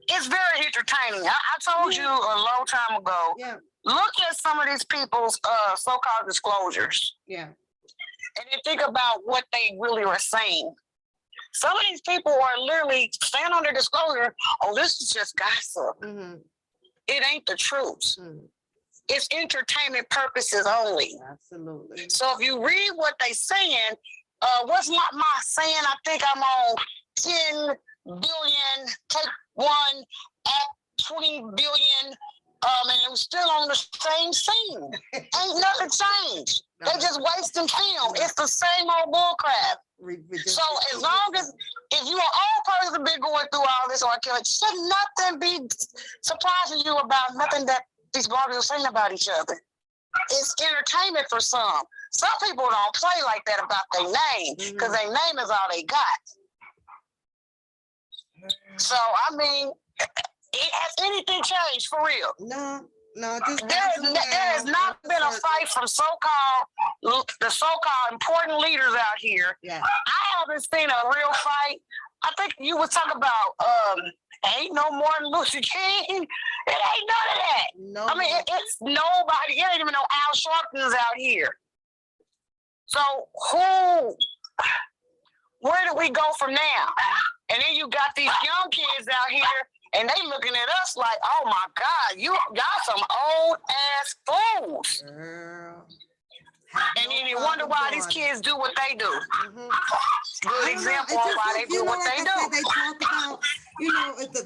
It's very entertaining. I told you a long time ago. Yeah. Look at some of these people's so-called disclosures. Yeah. And then think about what they really were saying. Some of these people are literally saying on their disclosure, "Oh, this is just gossip. It ain't the truth. It's entertainment purposes only." Absolutely. So if you read what they saying, what's my saying? I think I'm on 10 billion, take one at 20 billion, and it was still on the same scene. Ain't nothing changed. They just wasting film. It's the same old bullcrap. So as long as, if you are all person been going through all this, or should nothing be surprising you about nothing that these bloggers are saying about each other. It's entertainment for some. Some people don't play like that about their name because their name is all they got. So, I mean, has anything changed for real? No, there has not been a fight from the so-called important leaders out here. Yeah. I haven't seen a real fight. I think you were talking about ain't no Martin Luther King. It ain't none of that. No. I mean, it's nobody. It ain't even no Al Sharpton's out here. So where do we go from now? And then you got these young kids out here, and they looking at us like, oh my God, y'all some old ass fools. Girl. And then you wonder why these kids do what they do. Good example of why they do what they do. They talk about,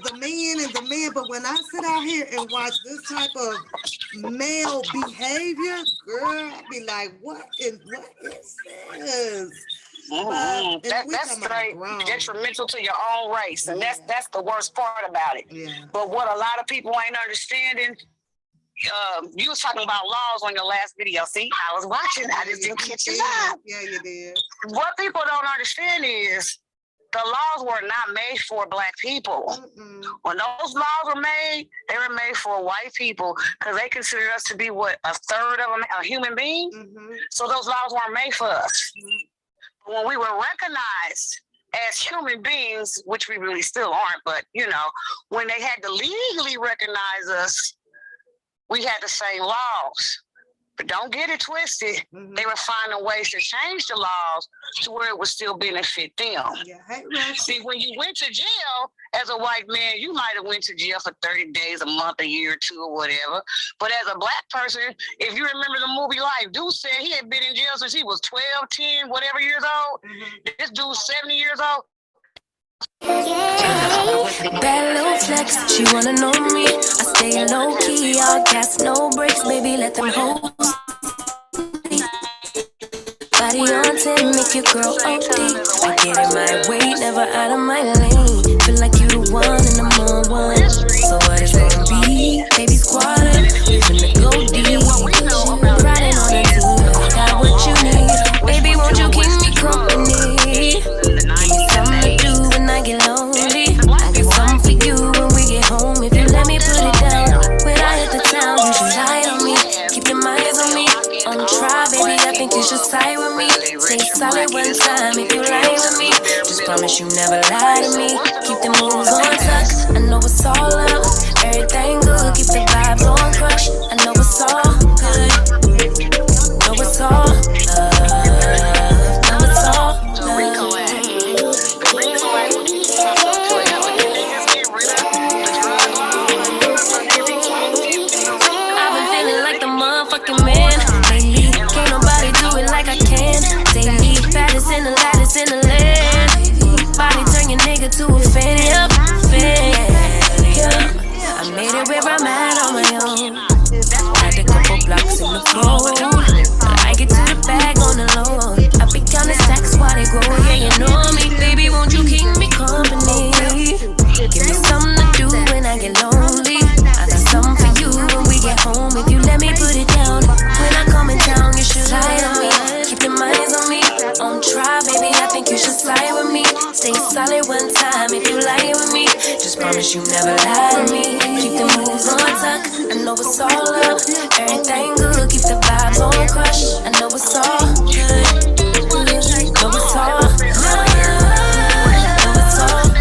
the man, but when I sit out here and watch this type of male behavior, girl, I be like, what is this? That's straight detrimental to your own race, and that's the worst part about it. Yeah. But what a lot of people ain't understanding, you was talking about laws on your last video. See, I was watching. I just didn't catch it live. Yeah, you did. What people don't understand is the laws were not made for Black people. When those laws were made, they were made for white people because they considered us to be a third of a human being. So those laws weren't made for us. When we were recognized as human beings, which we really still aren't, but when they had to legally recognize us, we had the same laws. But don't get it twisted. Mm-hmm. They were finding ways to change the laws to where it would still benefit them. Yeah. Hey, see, when you went to jail as a white man, you might have went to jail for 30 days, a month, a year or two, or whatever. But as a black person, if you remember the movie Life, dude said he had been in jail since he was 12, 10, whatever years old. Mm-hmm. This dude's 70 years old. Bad little flex, she wanna know me. I stay low key, all gas, no brakes, baby, let them hold. Body on 10, make your girl OD. I get in my way, never out of my lane. Feel like you the one and I'm on one. So what is it gonna be? Baby squatting, we finna go deep. Riding on a dude, got what you need. Baby, won't you keep me company? Give me something to do when I get lonely. I got something for you when we get home. If you let me put it down, when I hit the town, you should lie on me. Keep your eyes on me. On try, baby, I think you should side with me. Stay solid one time if you lie with me. Just promise you never lie to me. Keep the moves on tuck. I know it's all love. Everything good. Keep the vibes on crush. I know it's all good. Know it's all love. Know it's all love. I've been feeling like the motherfucking man lately. Can't nobody do it like I can. Daily, baddest in the latest in the land. Body turn your nigga to a fan. Yep, fan. Yeah. I made it where I'm at on my own. Had a couple blocks in the fold. I get to the bag on the low. I be counting stacks while they grow. Yeah, you know me, baby. Won't you keep me company? Give me something to do when I get lonely. I got something for you when we get home. If you let me put it down, when I come in town, you should lie on me. Keep your minds on me. On try, baby, I think you should side with me. Stay solid one time if you lie with me. Just promise you never lie to me. Keep the moves on tuck. I know it's all love. Everything good. Keep the vibes on crush. I know it's all good. Know it's all love. Know it's all love.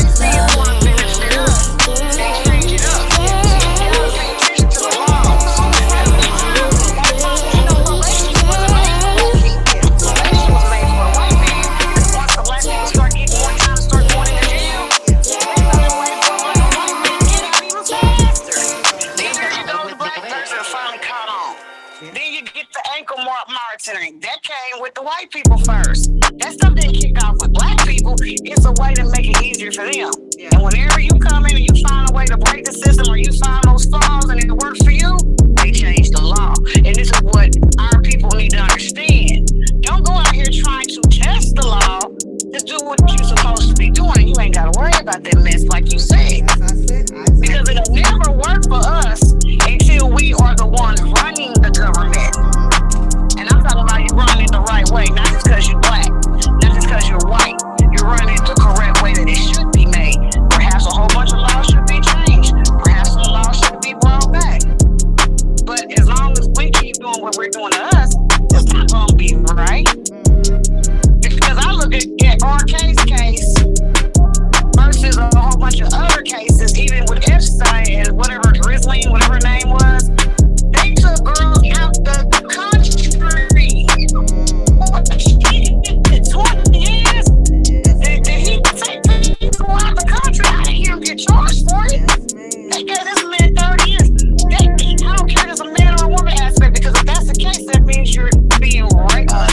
That came with the white people first. That stuff didn't kick off with black people. It's a way to make it easier for them. Yeah. And whenever you come in and you find a way to break the system, or you find those flaws and it works for you, they change the law. And this is what our people need to understand. Don't go out here trying to test the law. Just do what you're supposed to be doing. You ain't got to worry about that mess like you said. Because it'll never work for us until we are the ones running the government. And I'm talking about you running it the right way, not just because you're black, not just because you're white. You're running it the correct way that it should be made. Perhaps a whole bunch of laws should be changed. Perhaps some laws should be brought back. But as long as we keep doing what we're doing to us, it's not going to be right. Because I look at RK's case versus a whole bunch of other cases, even with Epstein and whatever, Grisling, whatever her name was, they took girls out the country. 20 years. Did he take people out the country? I didn't hear him get charged for it. They gave this man 30 years. I don't care if it's a man or a woman aspect, because if that's the case, that means you're being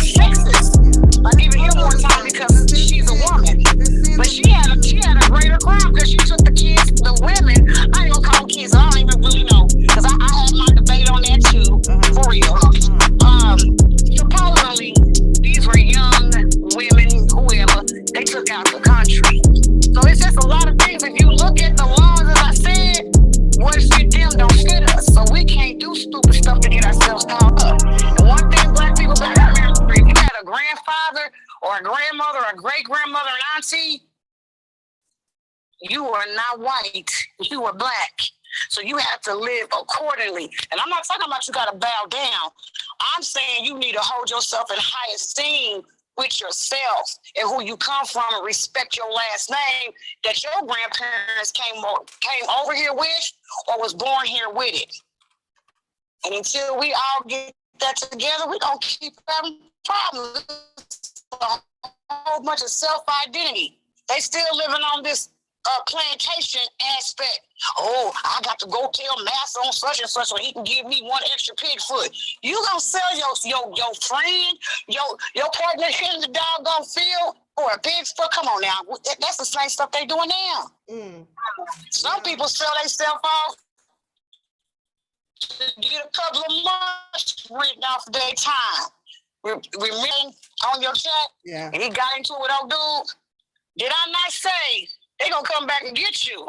sexist. Like giving him more time because she's a woman. But she had a greater crime because she took the kids, the women. I ain't gonna call them kids. I don't even really know, because I had my debate on that too, for real. Supposedly, these were young women, whoever, they took out the country. So it's just a lot of things. If you look at the laws, as I said, what fit them don't fit us. So we can't do stupid stuff to get ourselves caught up. And one thing black people got to remember, if you had a grandfather or a grandmother or a great-grandmother and auntie, you are not white, you are black. So you have to live accordingly. And I'm not talking about you got to bow down. I'm saying you need to hold yourself in high esteem with yourself and who you come from and respect your last name that your grandparents came over here with or was born here with it. And until we all get that together, we're going to keep having problems. A whole bunch of self-identity. They still living on this plantation aspect. Oh, I got to go tell Master on such and such so he can give me one extra pig foot. You gonna sell your friend, your partner in the doggone field for a pig's foot? Come on now. That's the same stuff they doing now. Some people sell themselves off to get a couple of months written off their time. Remaining on your check, and he got into it with old dude. Did I not say they gonna come back and get you?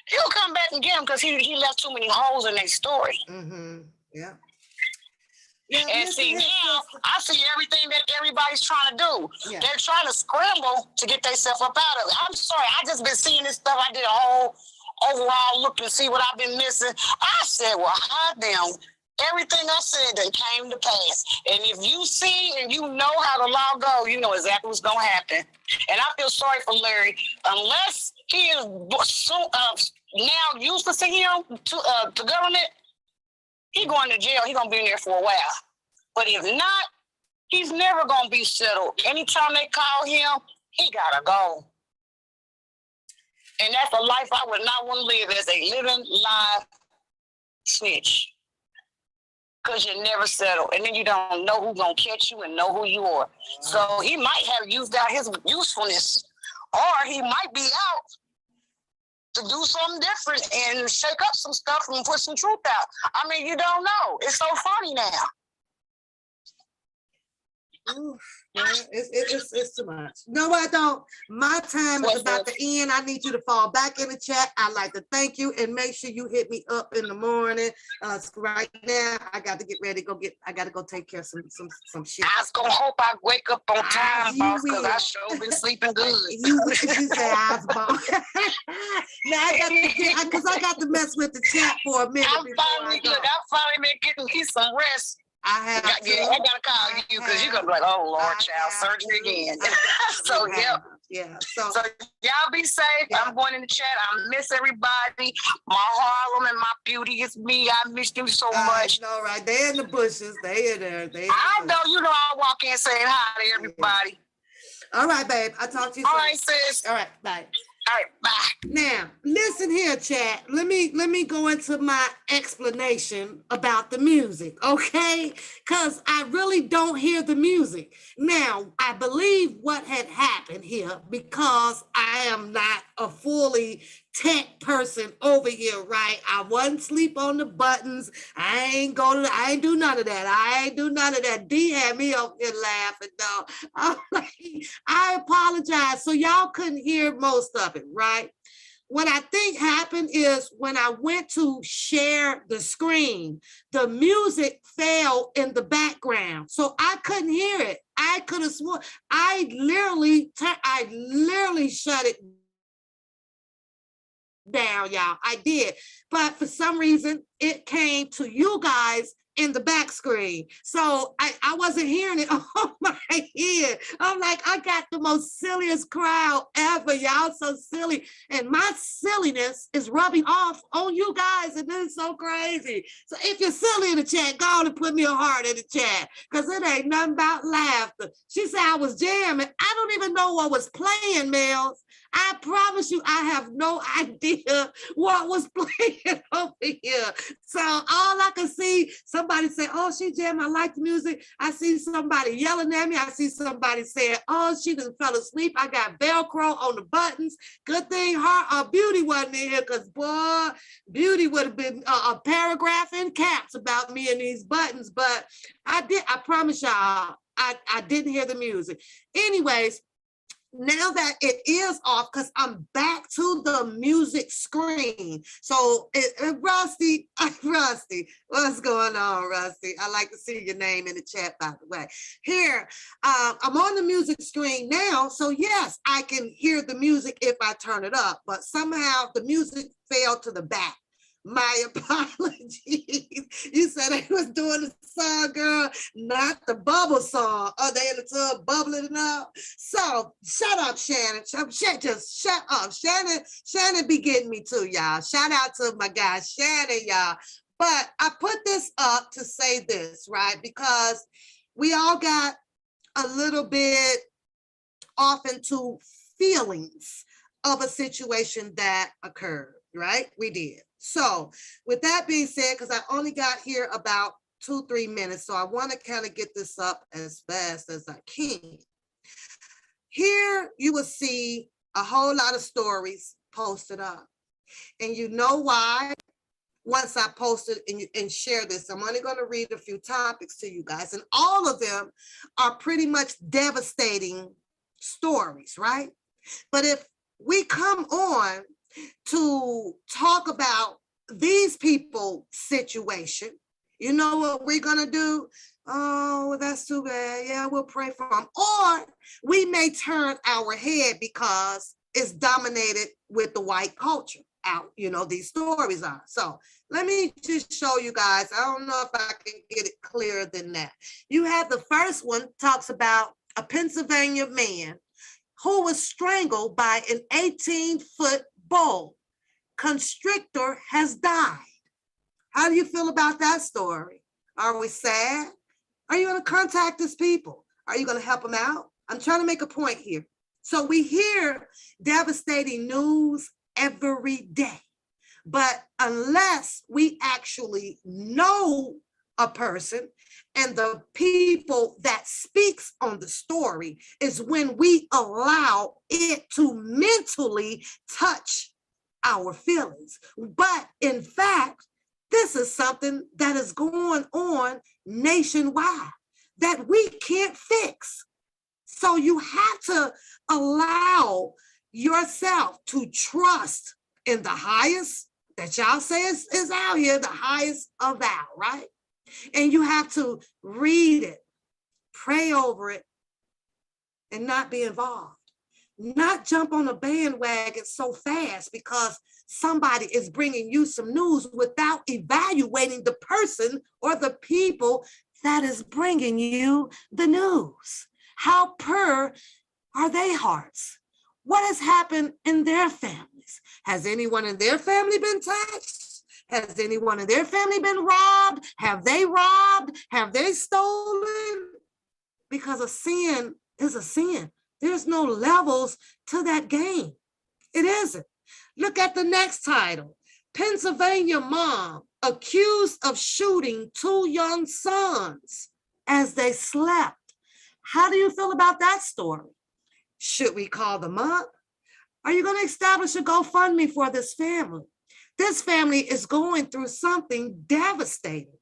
He'll come back and get him because he left too many holes in their story. Yeah. And see now, I see everything that everybody's trying to do. Yeah. They're trying to scramble to get themselves up out of it. I'm sorry, I just been seeing this stuff. I did a whole overall look and see what I've been missing. I said, well, hot damn. Everything I said that came to pass. And if you see and you know how the law goes, you know exactly what's going to happen. And I feel sorry for Larry. Unless he is now useless to him, to government, he going to jail. He going to be in there for a while. But if not, he's never going to be settled. Anytime they call him, he got to go. And that's a life I would not want to live as a living, live snitch. Because you never settle. And then you don't know who's going to catch you and know who you are. So he might have used out his usefulness. Or he might be out to do something different and shake up some stuff and put some truth out. I mean, you don't know. It's so funny now. Oof, yeah, it's too much. No, I don't. My time is about to end. I need you to fall back in the chat. I'd like to thank you and make sure you hit me up in the morning. Right now, I got to get ready to I got to go take care of some shit. I was gonna hope I wake up on time, boss, because I sure been sleeping good. You say I was born. Now I got to get because I got to mess with the chat for a minute. I'm finally been getting me some rest. I gotta call you because you're gonna be like, oh Lord, child, surgery again. So So y'all be safe. I'm going in the chat. I miss everybody. My Harlem and my beauty is me. I miss them so much. No, right? They're in the bushes. They in there. I know. You know, I walk in saying hi to everybody. All right, babe. I'll talk to you soon. All right, sis. All right, bye. All right, bye. Now, listen here, chat. Let me go into my explanation about the music, okay? Because I really don't hear the music. Now, I believe what had happened here, because I am not a fully tech person over here, right? I wasn't sleep on the buttons. I ain't do none of that. I ain't do none of that. D had me up here laughing, though. I apologize. So y'all couldn't hear most of it, right? What I think happened is when I went to share the screen, the music fell in the background. So I couldn't hear it. I could have sworn I literally shut it down, y'all. I did. But for some reason, it came to you guys in the back screen. So I wasn't hearing it on my ear. I'm like, I got the most silliest crowd ever. Y'all so silly. And my silliness is rubbing off on you guys. And this is so crazy. So if you're silly in the chat, go on and put me a heart in the chat. Because it ain't nothing about laughter. She said I was jamming. I don't even know what was playing, Mills. I promise you, I have no idea what was playing over here. So all I can see, somebody say, oh, she jammed, I like the music. I see somebody yelling at me. I see somebody saying, oh, she done fell asleep. I got Velcro on the buttons. Good thing Beauty wasn't in here, because boy, Beauty would have been a paragraph in caps about me and these buttons. But I promise y'all, I didn't hear the music. Anyways, now that it is off, because I'm back to the music screen. So, Rusty, what's going on, Rusty? I like to see your name in the chat, by the way. Here, I'm on the music screen now. So, yes, I can hear the music if I turn it up, but somehow the music fell to the back. My apologies. You said they was doing the song, girl, not the bubble song. Oh, they in the tub bubbling it up. So shut up, Shannon. Just shut up. Shannon be getting me too, y'all. Shout out to my guy, Shannon, y'all. But I put this up to say this, right? Because we all got a little bit off into feelings of a situation that occurred, right? We did. So with that being said, because I only got here about 2-3 minutes, so I want to kind of get this up as fast as I can. Here you will see a whole lot of stories posted up. And you know why? Once I posted and share this, I'm only going to read a few topics to you guys. And all of them are pretty much devastating stories, right? But if we come on to talk about these people's situation, you know what we're going to do? Oh, well, that's too bad. Yeah, we'll pray for them. Or we may turn our head because it's dominated with the white culture out, you know, these stories are. So let me just show you guys. I don't know if I can get it clearer than that. You have the first one talks about a Pennsylvania man who was strangled by an 18-foot bull constrictor has died. How do you feel about that story? Are we sad? Are you going to contact these people? Are you going to help them out? I'm trying to make a point here. So we hear devastating news every day, but unless we actually know a person and the people that speaks on the story is when we allow it to mentally touch our feelings. But in fact, this is something that is going on nationwide that we can't fix. So you have to allow yourself to trust in the highest that y'all say is out here, the highest of thou, right? And you have to read it, pray over it, and not be involved. Not jump on a bandwagon so fast because somebody is bringing you some news without evaluating the person or the people that is bringing you the news. How pure are their hearts? What has happened in their families? Has anyone in their family been touched? Has anyone in their family been robbed? Have they robbed? Have they stolen? Because a sin is a sin. There's no levels to that game. It isn't. Look at the next title. Pennsylvania mom accused of shooting 2 young sons as they slept. How do you feel about that story? Should we call them up? Are you going to establish a GoFundMe for this family? This family is going through something devastating.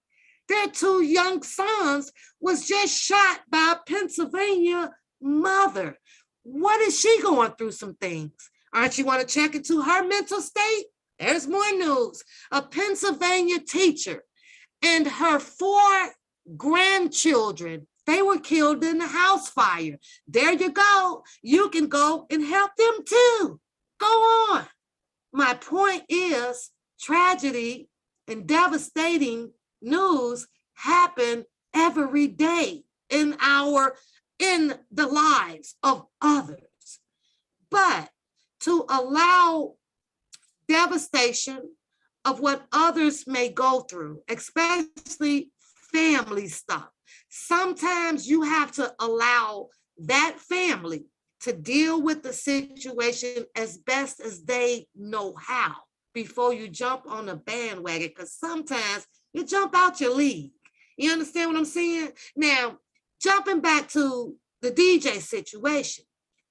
Their 2 young sons was just shot by a Pennsylvania mother. What is she going through some things? Aren't you want to check into her mental state? There's more news. A Pennsylvania teacher and her 4 grandchildren, they were killed in a house fire. There you go. You can go and help them too. Go on. My point is tragedy and devastating news happen every day in the lives of others. But to allow devastation of what others may go through, especially family stuff, sometimes you have to allow that family to deal with the situation as best as they know how before you jump on a bandwagon, because sometimes you jump out your league. You understand what I'm saying? Now, jumping back to the DJ situation,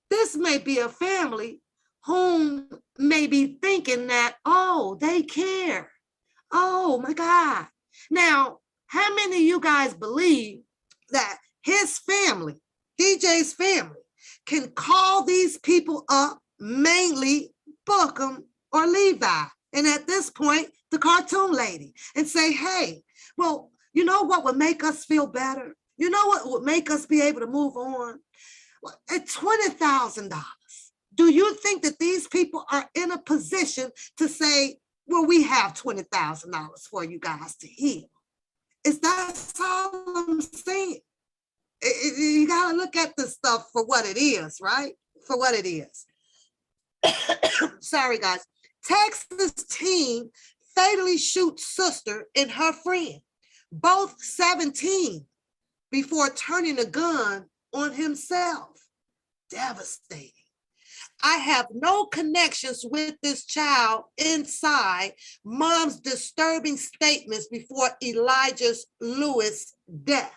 this may be a family whom may be thinking that, oh, they care. Oh my God. Now, how many of you guys believe that his family, DJ's family, can call these people up, mainly Bookham or Levi, and at this point, the cartoon lady, and say, hey, well, you know what would make us feel better? You know what would make us be able to move on? Well, at $20,000, do you think that these people are in a position to say, Well, we have $20,000 for you guys to heal. That's all I'm saying. You got to look at this stuff for what it is, right? For what it is. Sorry, guys. Texas teen fatally shoots sister and her friend, both 17, before turning a gun on himself. Devastating. I have no connections with this child inside mom's disturbing statements before Elijah Lewis' death.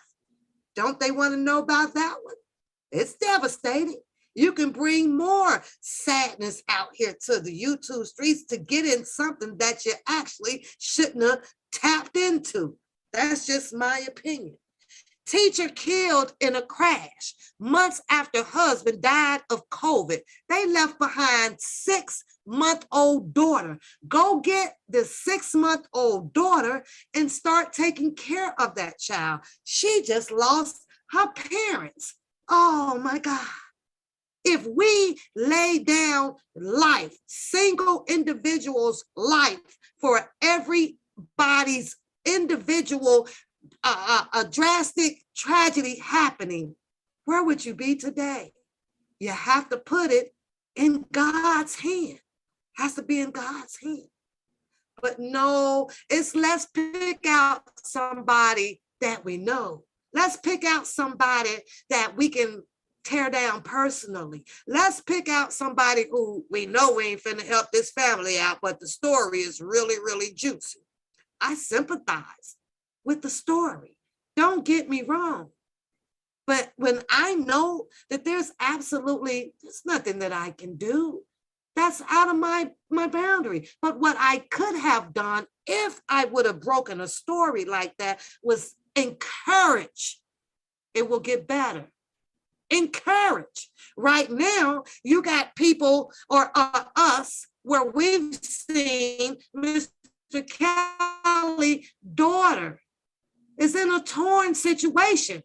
Don't they want to know about that one? It's devastating. You can bring more sadness out here to the YouTube streets to get in something that you actually shouldn't have tapped into. That's just my opinion. Teacher killed in a crash months after husband died of COVID. They left behind 6-month-old daughter. Go get the 6-month-old daughter and start taking care of that child. She just lost her parents. Oh my God. If we lay down life, single individual's life for everybody's individual a drastic tragedy happening, where would you be today? You have to put it in God's hand. Has to be in God's hand. But no, it's let's pick out somebody that we know. Let's pick out somebody that we can tear down personally. Let's pick out somebody who we know we ain't finna help this family out, but the story is really, really juicy. I sympathize with the story. Don't get me wrong. But when I know that there's nothing that I can do, that's out of my boundary. But what I could have done if I would have broken a story like that was encourage. It will get better. Encourage. Right now, you got people or us where we've seen Mr. Callie's daughter is in a torn situation.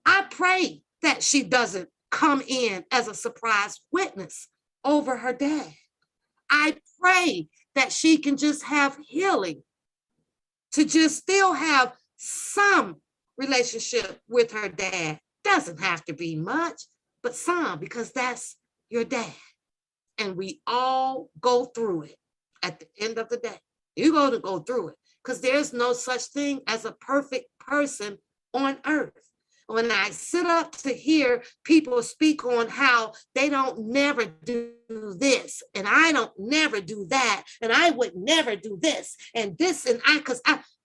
I pray that she doesn't come in as a surprise witness over her dad. I pray that she can just have healing, to just still have some relationship with her dad. Doesn't have to be much, but some, because that's your dad. And we all go through it at the end of the day. You're going to go through it because there's no such thing as a perfect person on earth. When I sit up to hear people speak on how they don't never do this, and I don't never do that, and I would never do this, and this, and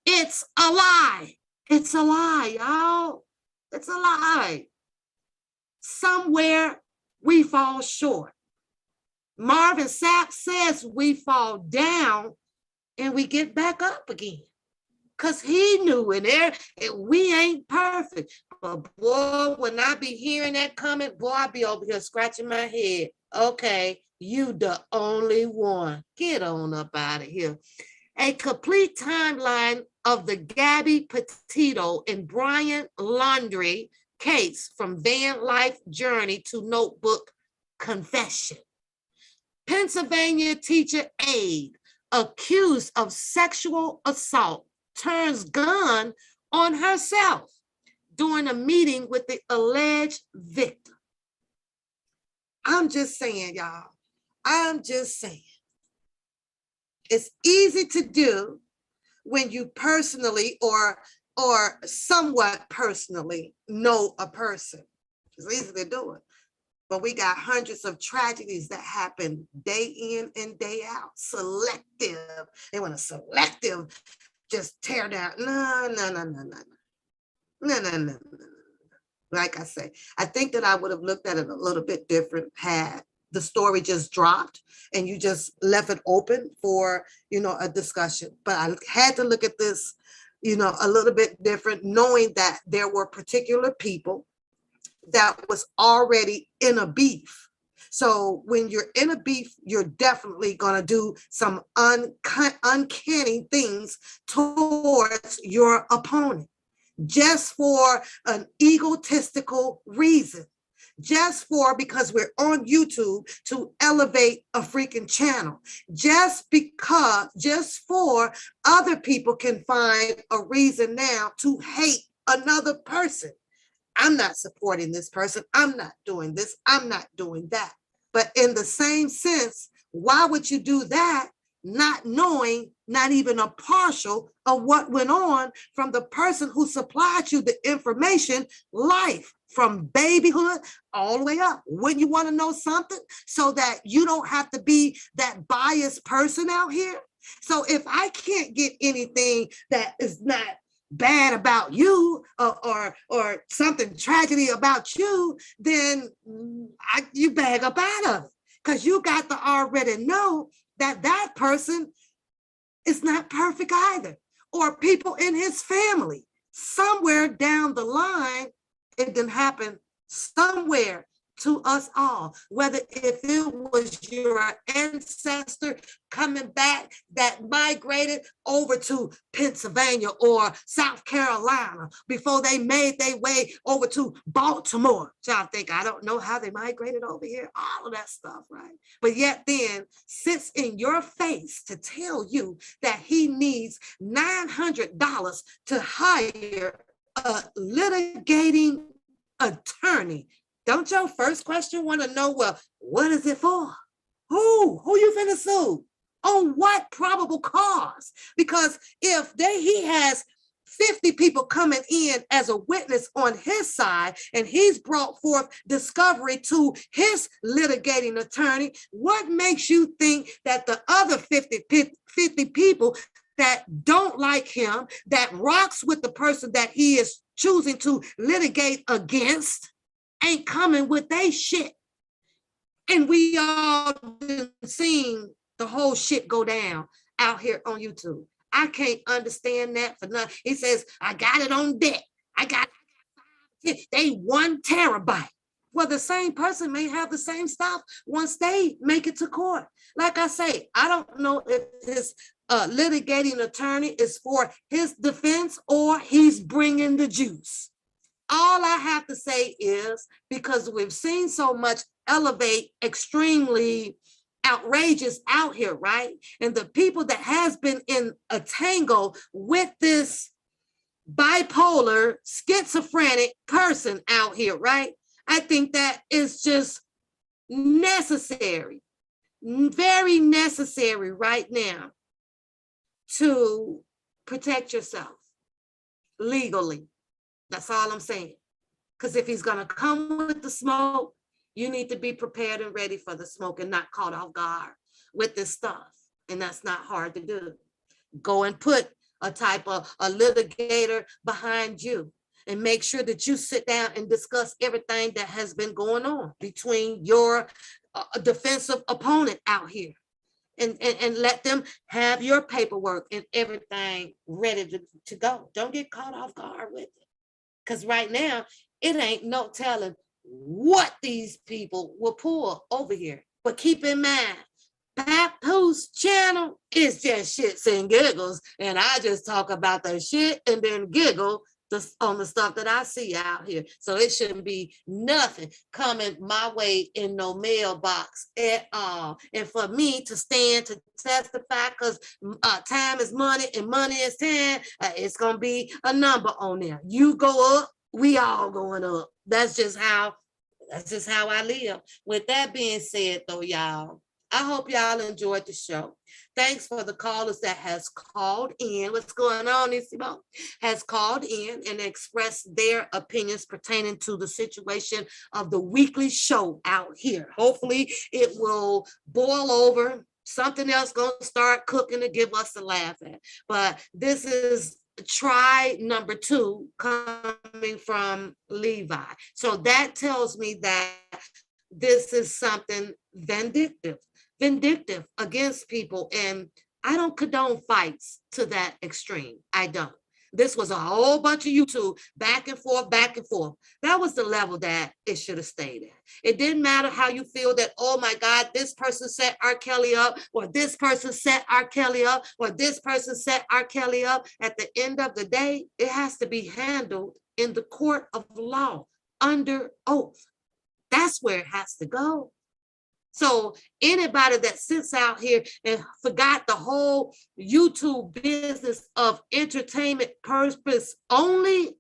it's a lie. It's a lie, y'all. It's a lie. Somewhere we fall short. Marvin Sapp says we fall down and we get back up again. Because he knew in there, we ain't perfect. But boy, when I be hearing that comment, boy, I be over here scratching my head. Okay, you the only one. Get on up out of here. A complete timeline of the Gabby Petito and Brian Laundrie case from van life journey to notebook confession. Pennsylvania teacher aide accused of sexual assault turns gun on herself during a meeting with the alleged victim. I'm just saying, y'all. I'm just saying. It's easy to do when you personally or somewhat personally know a person. It's easy to do it. But we got hundreds of tragedies that happen day in and day out. Selective. They want to selective just tear down. No. Like I say, I think that I would have looked at it a little bit different had the story just dropped and you just left it open for, a discussion. But I had to look at this, a little bit different, knowing that there were particular people that was already in a beef. So when you're in a beef, you're definitely going to do some uncanny things towards your opponent just for an egotistical reason, just for, because we're on YouTube, to elevate a freaking channel, just for other people can find a reason now to hate another person. I'm not supporting this person. I'm not doing this. I'm not doing that. But in the same sense, why would you do that, not knowing, not even a partial of what went on from the person who supplied you the information, life from babyhood all the way up? Wouldn't you want to know something so that you don't have to be that biased person out here? So if I can't get anything that is not bad about you or something tragedy about you, then you bag up out of it, because you got to already know that that person is not perfect either, or people in his family. Somewhere down the line, it didn't happen somewhere to us all, whether if it was your ancestor coming back that migrated over to Pennsylvania or South Carolina before they made their way over to Baltimore. Y'all think I don't know how they migrated over here? All of that stuff, right? But yet then sits in your face to tell you that he needs $900 to hire a litigating attorney. Don't your first question want to know, well, what is it for? Who you finna sue? On what probable cause? Because if he has 50 people coming in as a witness on his side, and he's brought forth discovery to his litigating attorney, what makes you think that the other 50 people that don't like him, that rocks with the person that he is choosing to litigate against, ain't coming with they shit? And we all been seeing the whole shit go down out here on YouTube. I can't understand that for nothing. He says, I got it on deck. I got they 1 terabyte. Well, the same person may have the same stuff once they make it to court. Like I say, I don't know if his litigating attorney is for his defense or he's bringing the juice. All I have to say is, because we've seen so much elevate extremely outrageous out here, right? And the people that has been in a tangle with this bipolar, schizophrenic person out here, right? I think that is just necessary, very necessary right now to protect yourself legally. That's all I'm saying. Because if he's going to come with the smoke, you need to be prepared and ready for the smoke and not caught off guard with this stuff. And that's not hard to do. Go and put a type of a litigator behind you and make sure that you sit down and discuss everything that has been going on between your defensive opponent out here. And let them have your paperwork and everything ready to go. Don't get caught off guard with it. Because right now, it ain't no telling what these people will pull over here. But keep in mind, Papoose channel is just shits and giggles. And I just talk about the shit and then giggle on the stuff that I see out here. So it shouldn't be nothing coming my way in no mailbox at all. And for me to stand to testify, because time is money and money is time, it's going to be a number on there. You go up, we all going up. That's just how I live. With that being said, though, y'all, I hope y'all enjoyed the show. Thanks for the callers that has called in. What's going on, Isimo? Has called in and expressed their opinions pertaining to the situation of the weekly show out here. Hopefully it will boil over. Something else gonna start cooking to give us a laugh at. But this is try number 2 coming from Levi. So that tells me that this is something vindictive against people. And I don't condone fights to that extreme. I don't. This was a whole bunch of YouTube back and forth. That was the level that it should have stayed at. It didn't matter how you feel that, oh my God, this person set R. Kelly up, or this person set R. Kelly up, or this person set R. Kelly up. At the end of the day, it has to be handled in the court of law under oath. That's where it has to go. So anybody that sits out here and forgot the whole YouTube business of entertainment purpose only,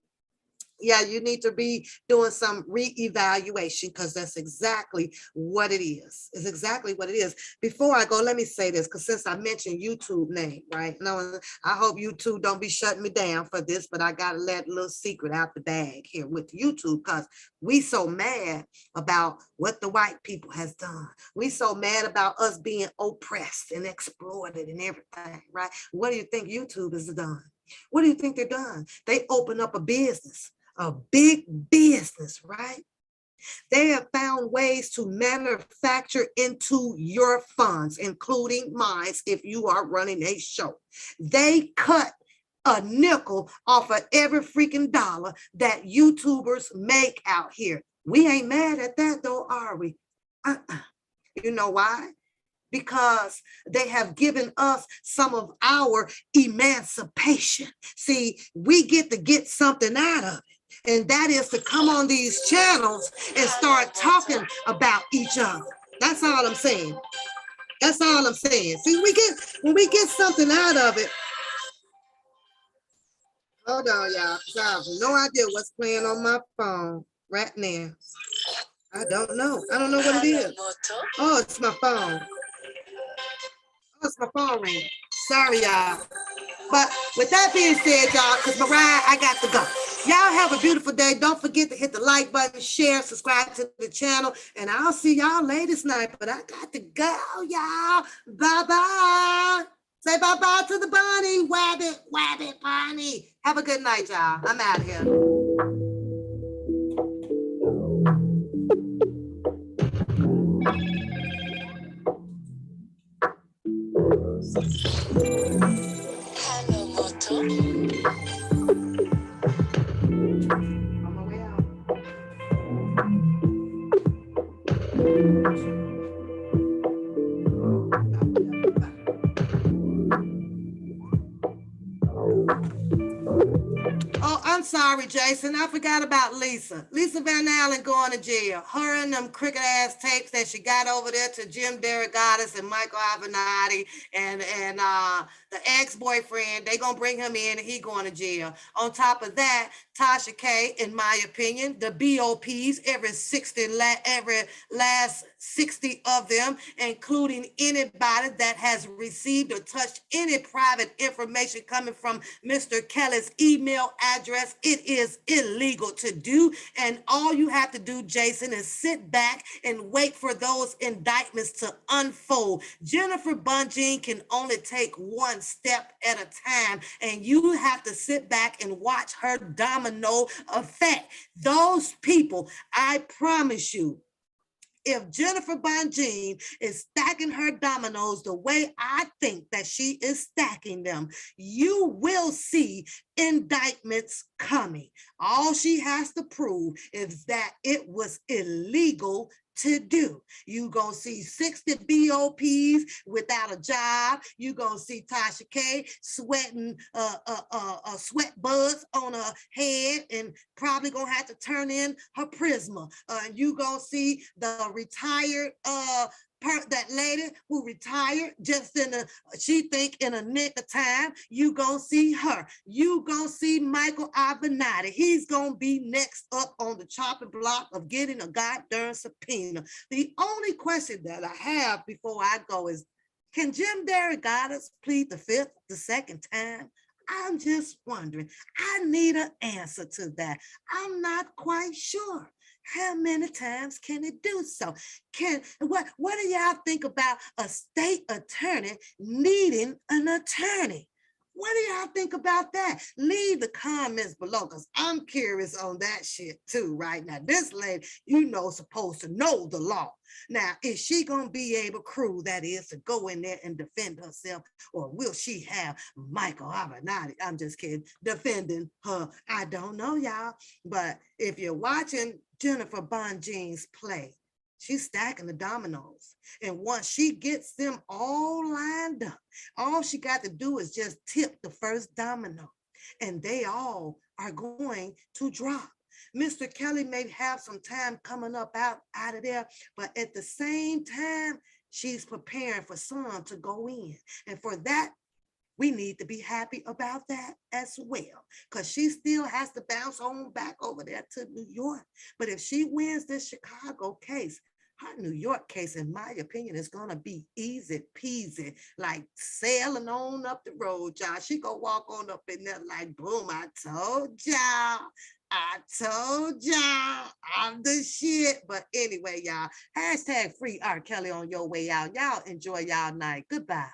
yeah, you need to be doing some reevaluation, because that's exactly what it is. It's exactly what it is. Before I go, let me say this, because since I mentioned YouTube name, right? No, I hope YouTube don't be shutting me down for this, but I got to let a little secret out the bag here with YouTube, because we so mad about what the white people has done. We so mad about us being oppressed and exploited and everything, right? What do you think YouTube has done? What do you think they've done? They open up a business. A big business, right? They have found ways to manufacture into your funds, including mine, if you are running a show. They cut a nickel off of every freaking dollar that YouTubers make out here. We ain't mad at that though, are we? You know why? Because they have given us some of our emancipation. See, we get to get something out of it. And that is to come on these channels and start talking about each other. That's all I'm saying. That's all I'm saying. See, when we get something out of it. Hold on, y'all. I have no idea what's playing on my phone right now. I don't know. I don't know what it is. Oh, it's my phone. Oh, it's my phone ringing. Sorry, y'all. But with that being said, y'all, because Mariah, I got to go. Y'all have a beautiful day. Don't forget to hit the like button, share, subscribe to the channel, and I'll see y'all ladies night. But I got to go, y'all. Bye-bye. Say bye-bye to the bunny. Wabbit, wabbit, bunny. Have a good night, y'all. I'm out of here. Hello, Moto. Oh, I'm sorry, Jason. I forgot about Lisa. Lisa Van Allen going to jail. Her and them cricket ass tapes that she got over there to Jim Derogatis and Michael Avenatti and the ex-boyfriend, they gonna bring him in and he going to jail. On top of that, Tasha K, in my opinion, the BOPs, every last 60 of them, including anybody that has received or touched any private information coming from Mr. Kelly's email address, it is illegal to do. And all you have to do, Jason, is sit back and wait for those indictments to unfold. Jennifer Bunjean can only take one step at a time, and you have to sit back and watch her domino effect. Those people, I promise you, if Jennifer Bunjean is stacking her dominoes the way I think that she is stacking them, you will see indictments coming. All she has to prove is that it was illegal to do. You gonna see 60 BOPs without a job. You gonna see Tasha K sweating sweat buds on her head and probably gonna have to turn in her Prisma. You gonna see the retired that lady who retired just she think in a nick of time. You gonna see her. You gonna see Michael Avenatti. He's gonna be next up on the chopping block of getting a goddamn subpoena. The only question that I have before I go is, can Jim Derogatis plead the fifth the second time? I'm just wondering. I need an answer to that. I'm not quite sure. How many times can it do so? What do y'all think about a state attorney needing an attorney? What do y'all think about that? Leave the comments below, because I'm curious on that shit too right now. This lady, supposed to know the law. Now, is she going to be able, crew that is, to go in there and defend herself? Or will she have Michael Avenatti, I'm just kidding, defending her? I don't know, y'all. But if you're watching Jennifer Bunjean's play, she's stacking the dominoes. And once she gets them all lined up, all she got to do is just tip the first domino. And they all are going to drop. Mr. Kelly may have some time coming up out of there, but at the same time, she's preparing for some to go in. And for that, we need to be happy about that as well, because she still has to bounce on back over there to New York. But if she wins this Chicago case, her New York case, in my opinion, is gonna be easy peasy, like sailing on up the road, y'all. She gonna walk on up in there like, boom, I told y'all. I told y'all I'm the shit. But anyway, y'all, hashtag free R. Kelly on your way out. Y'all enjoy y'all night. Goodbye.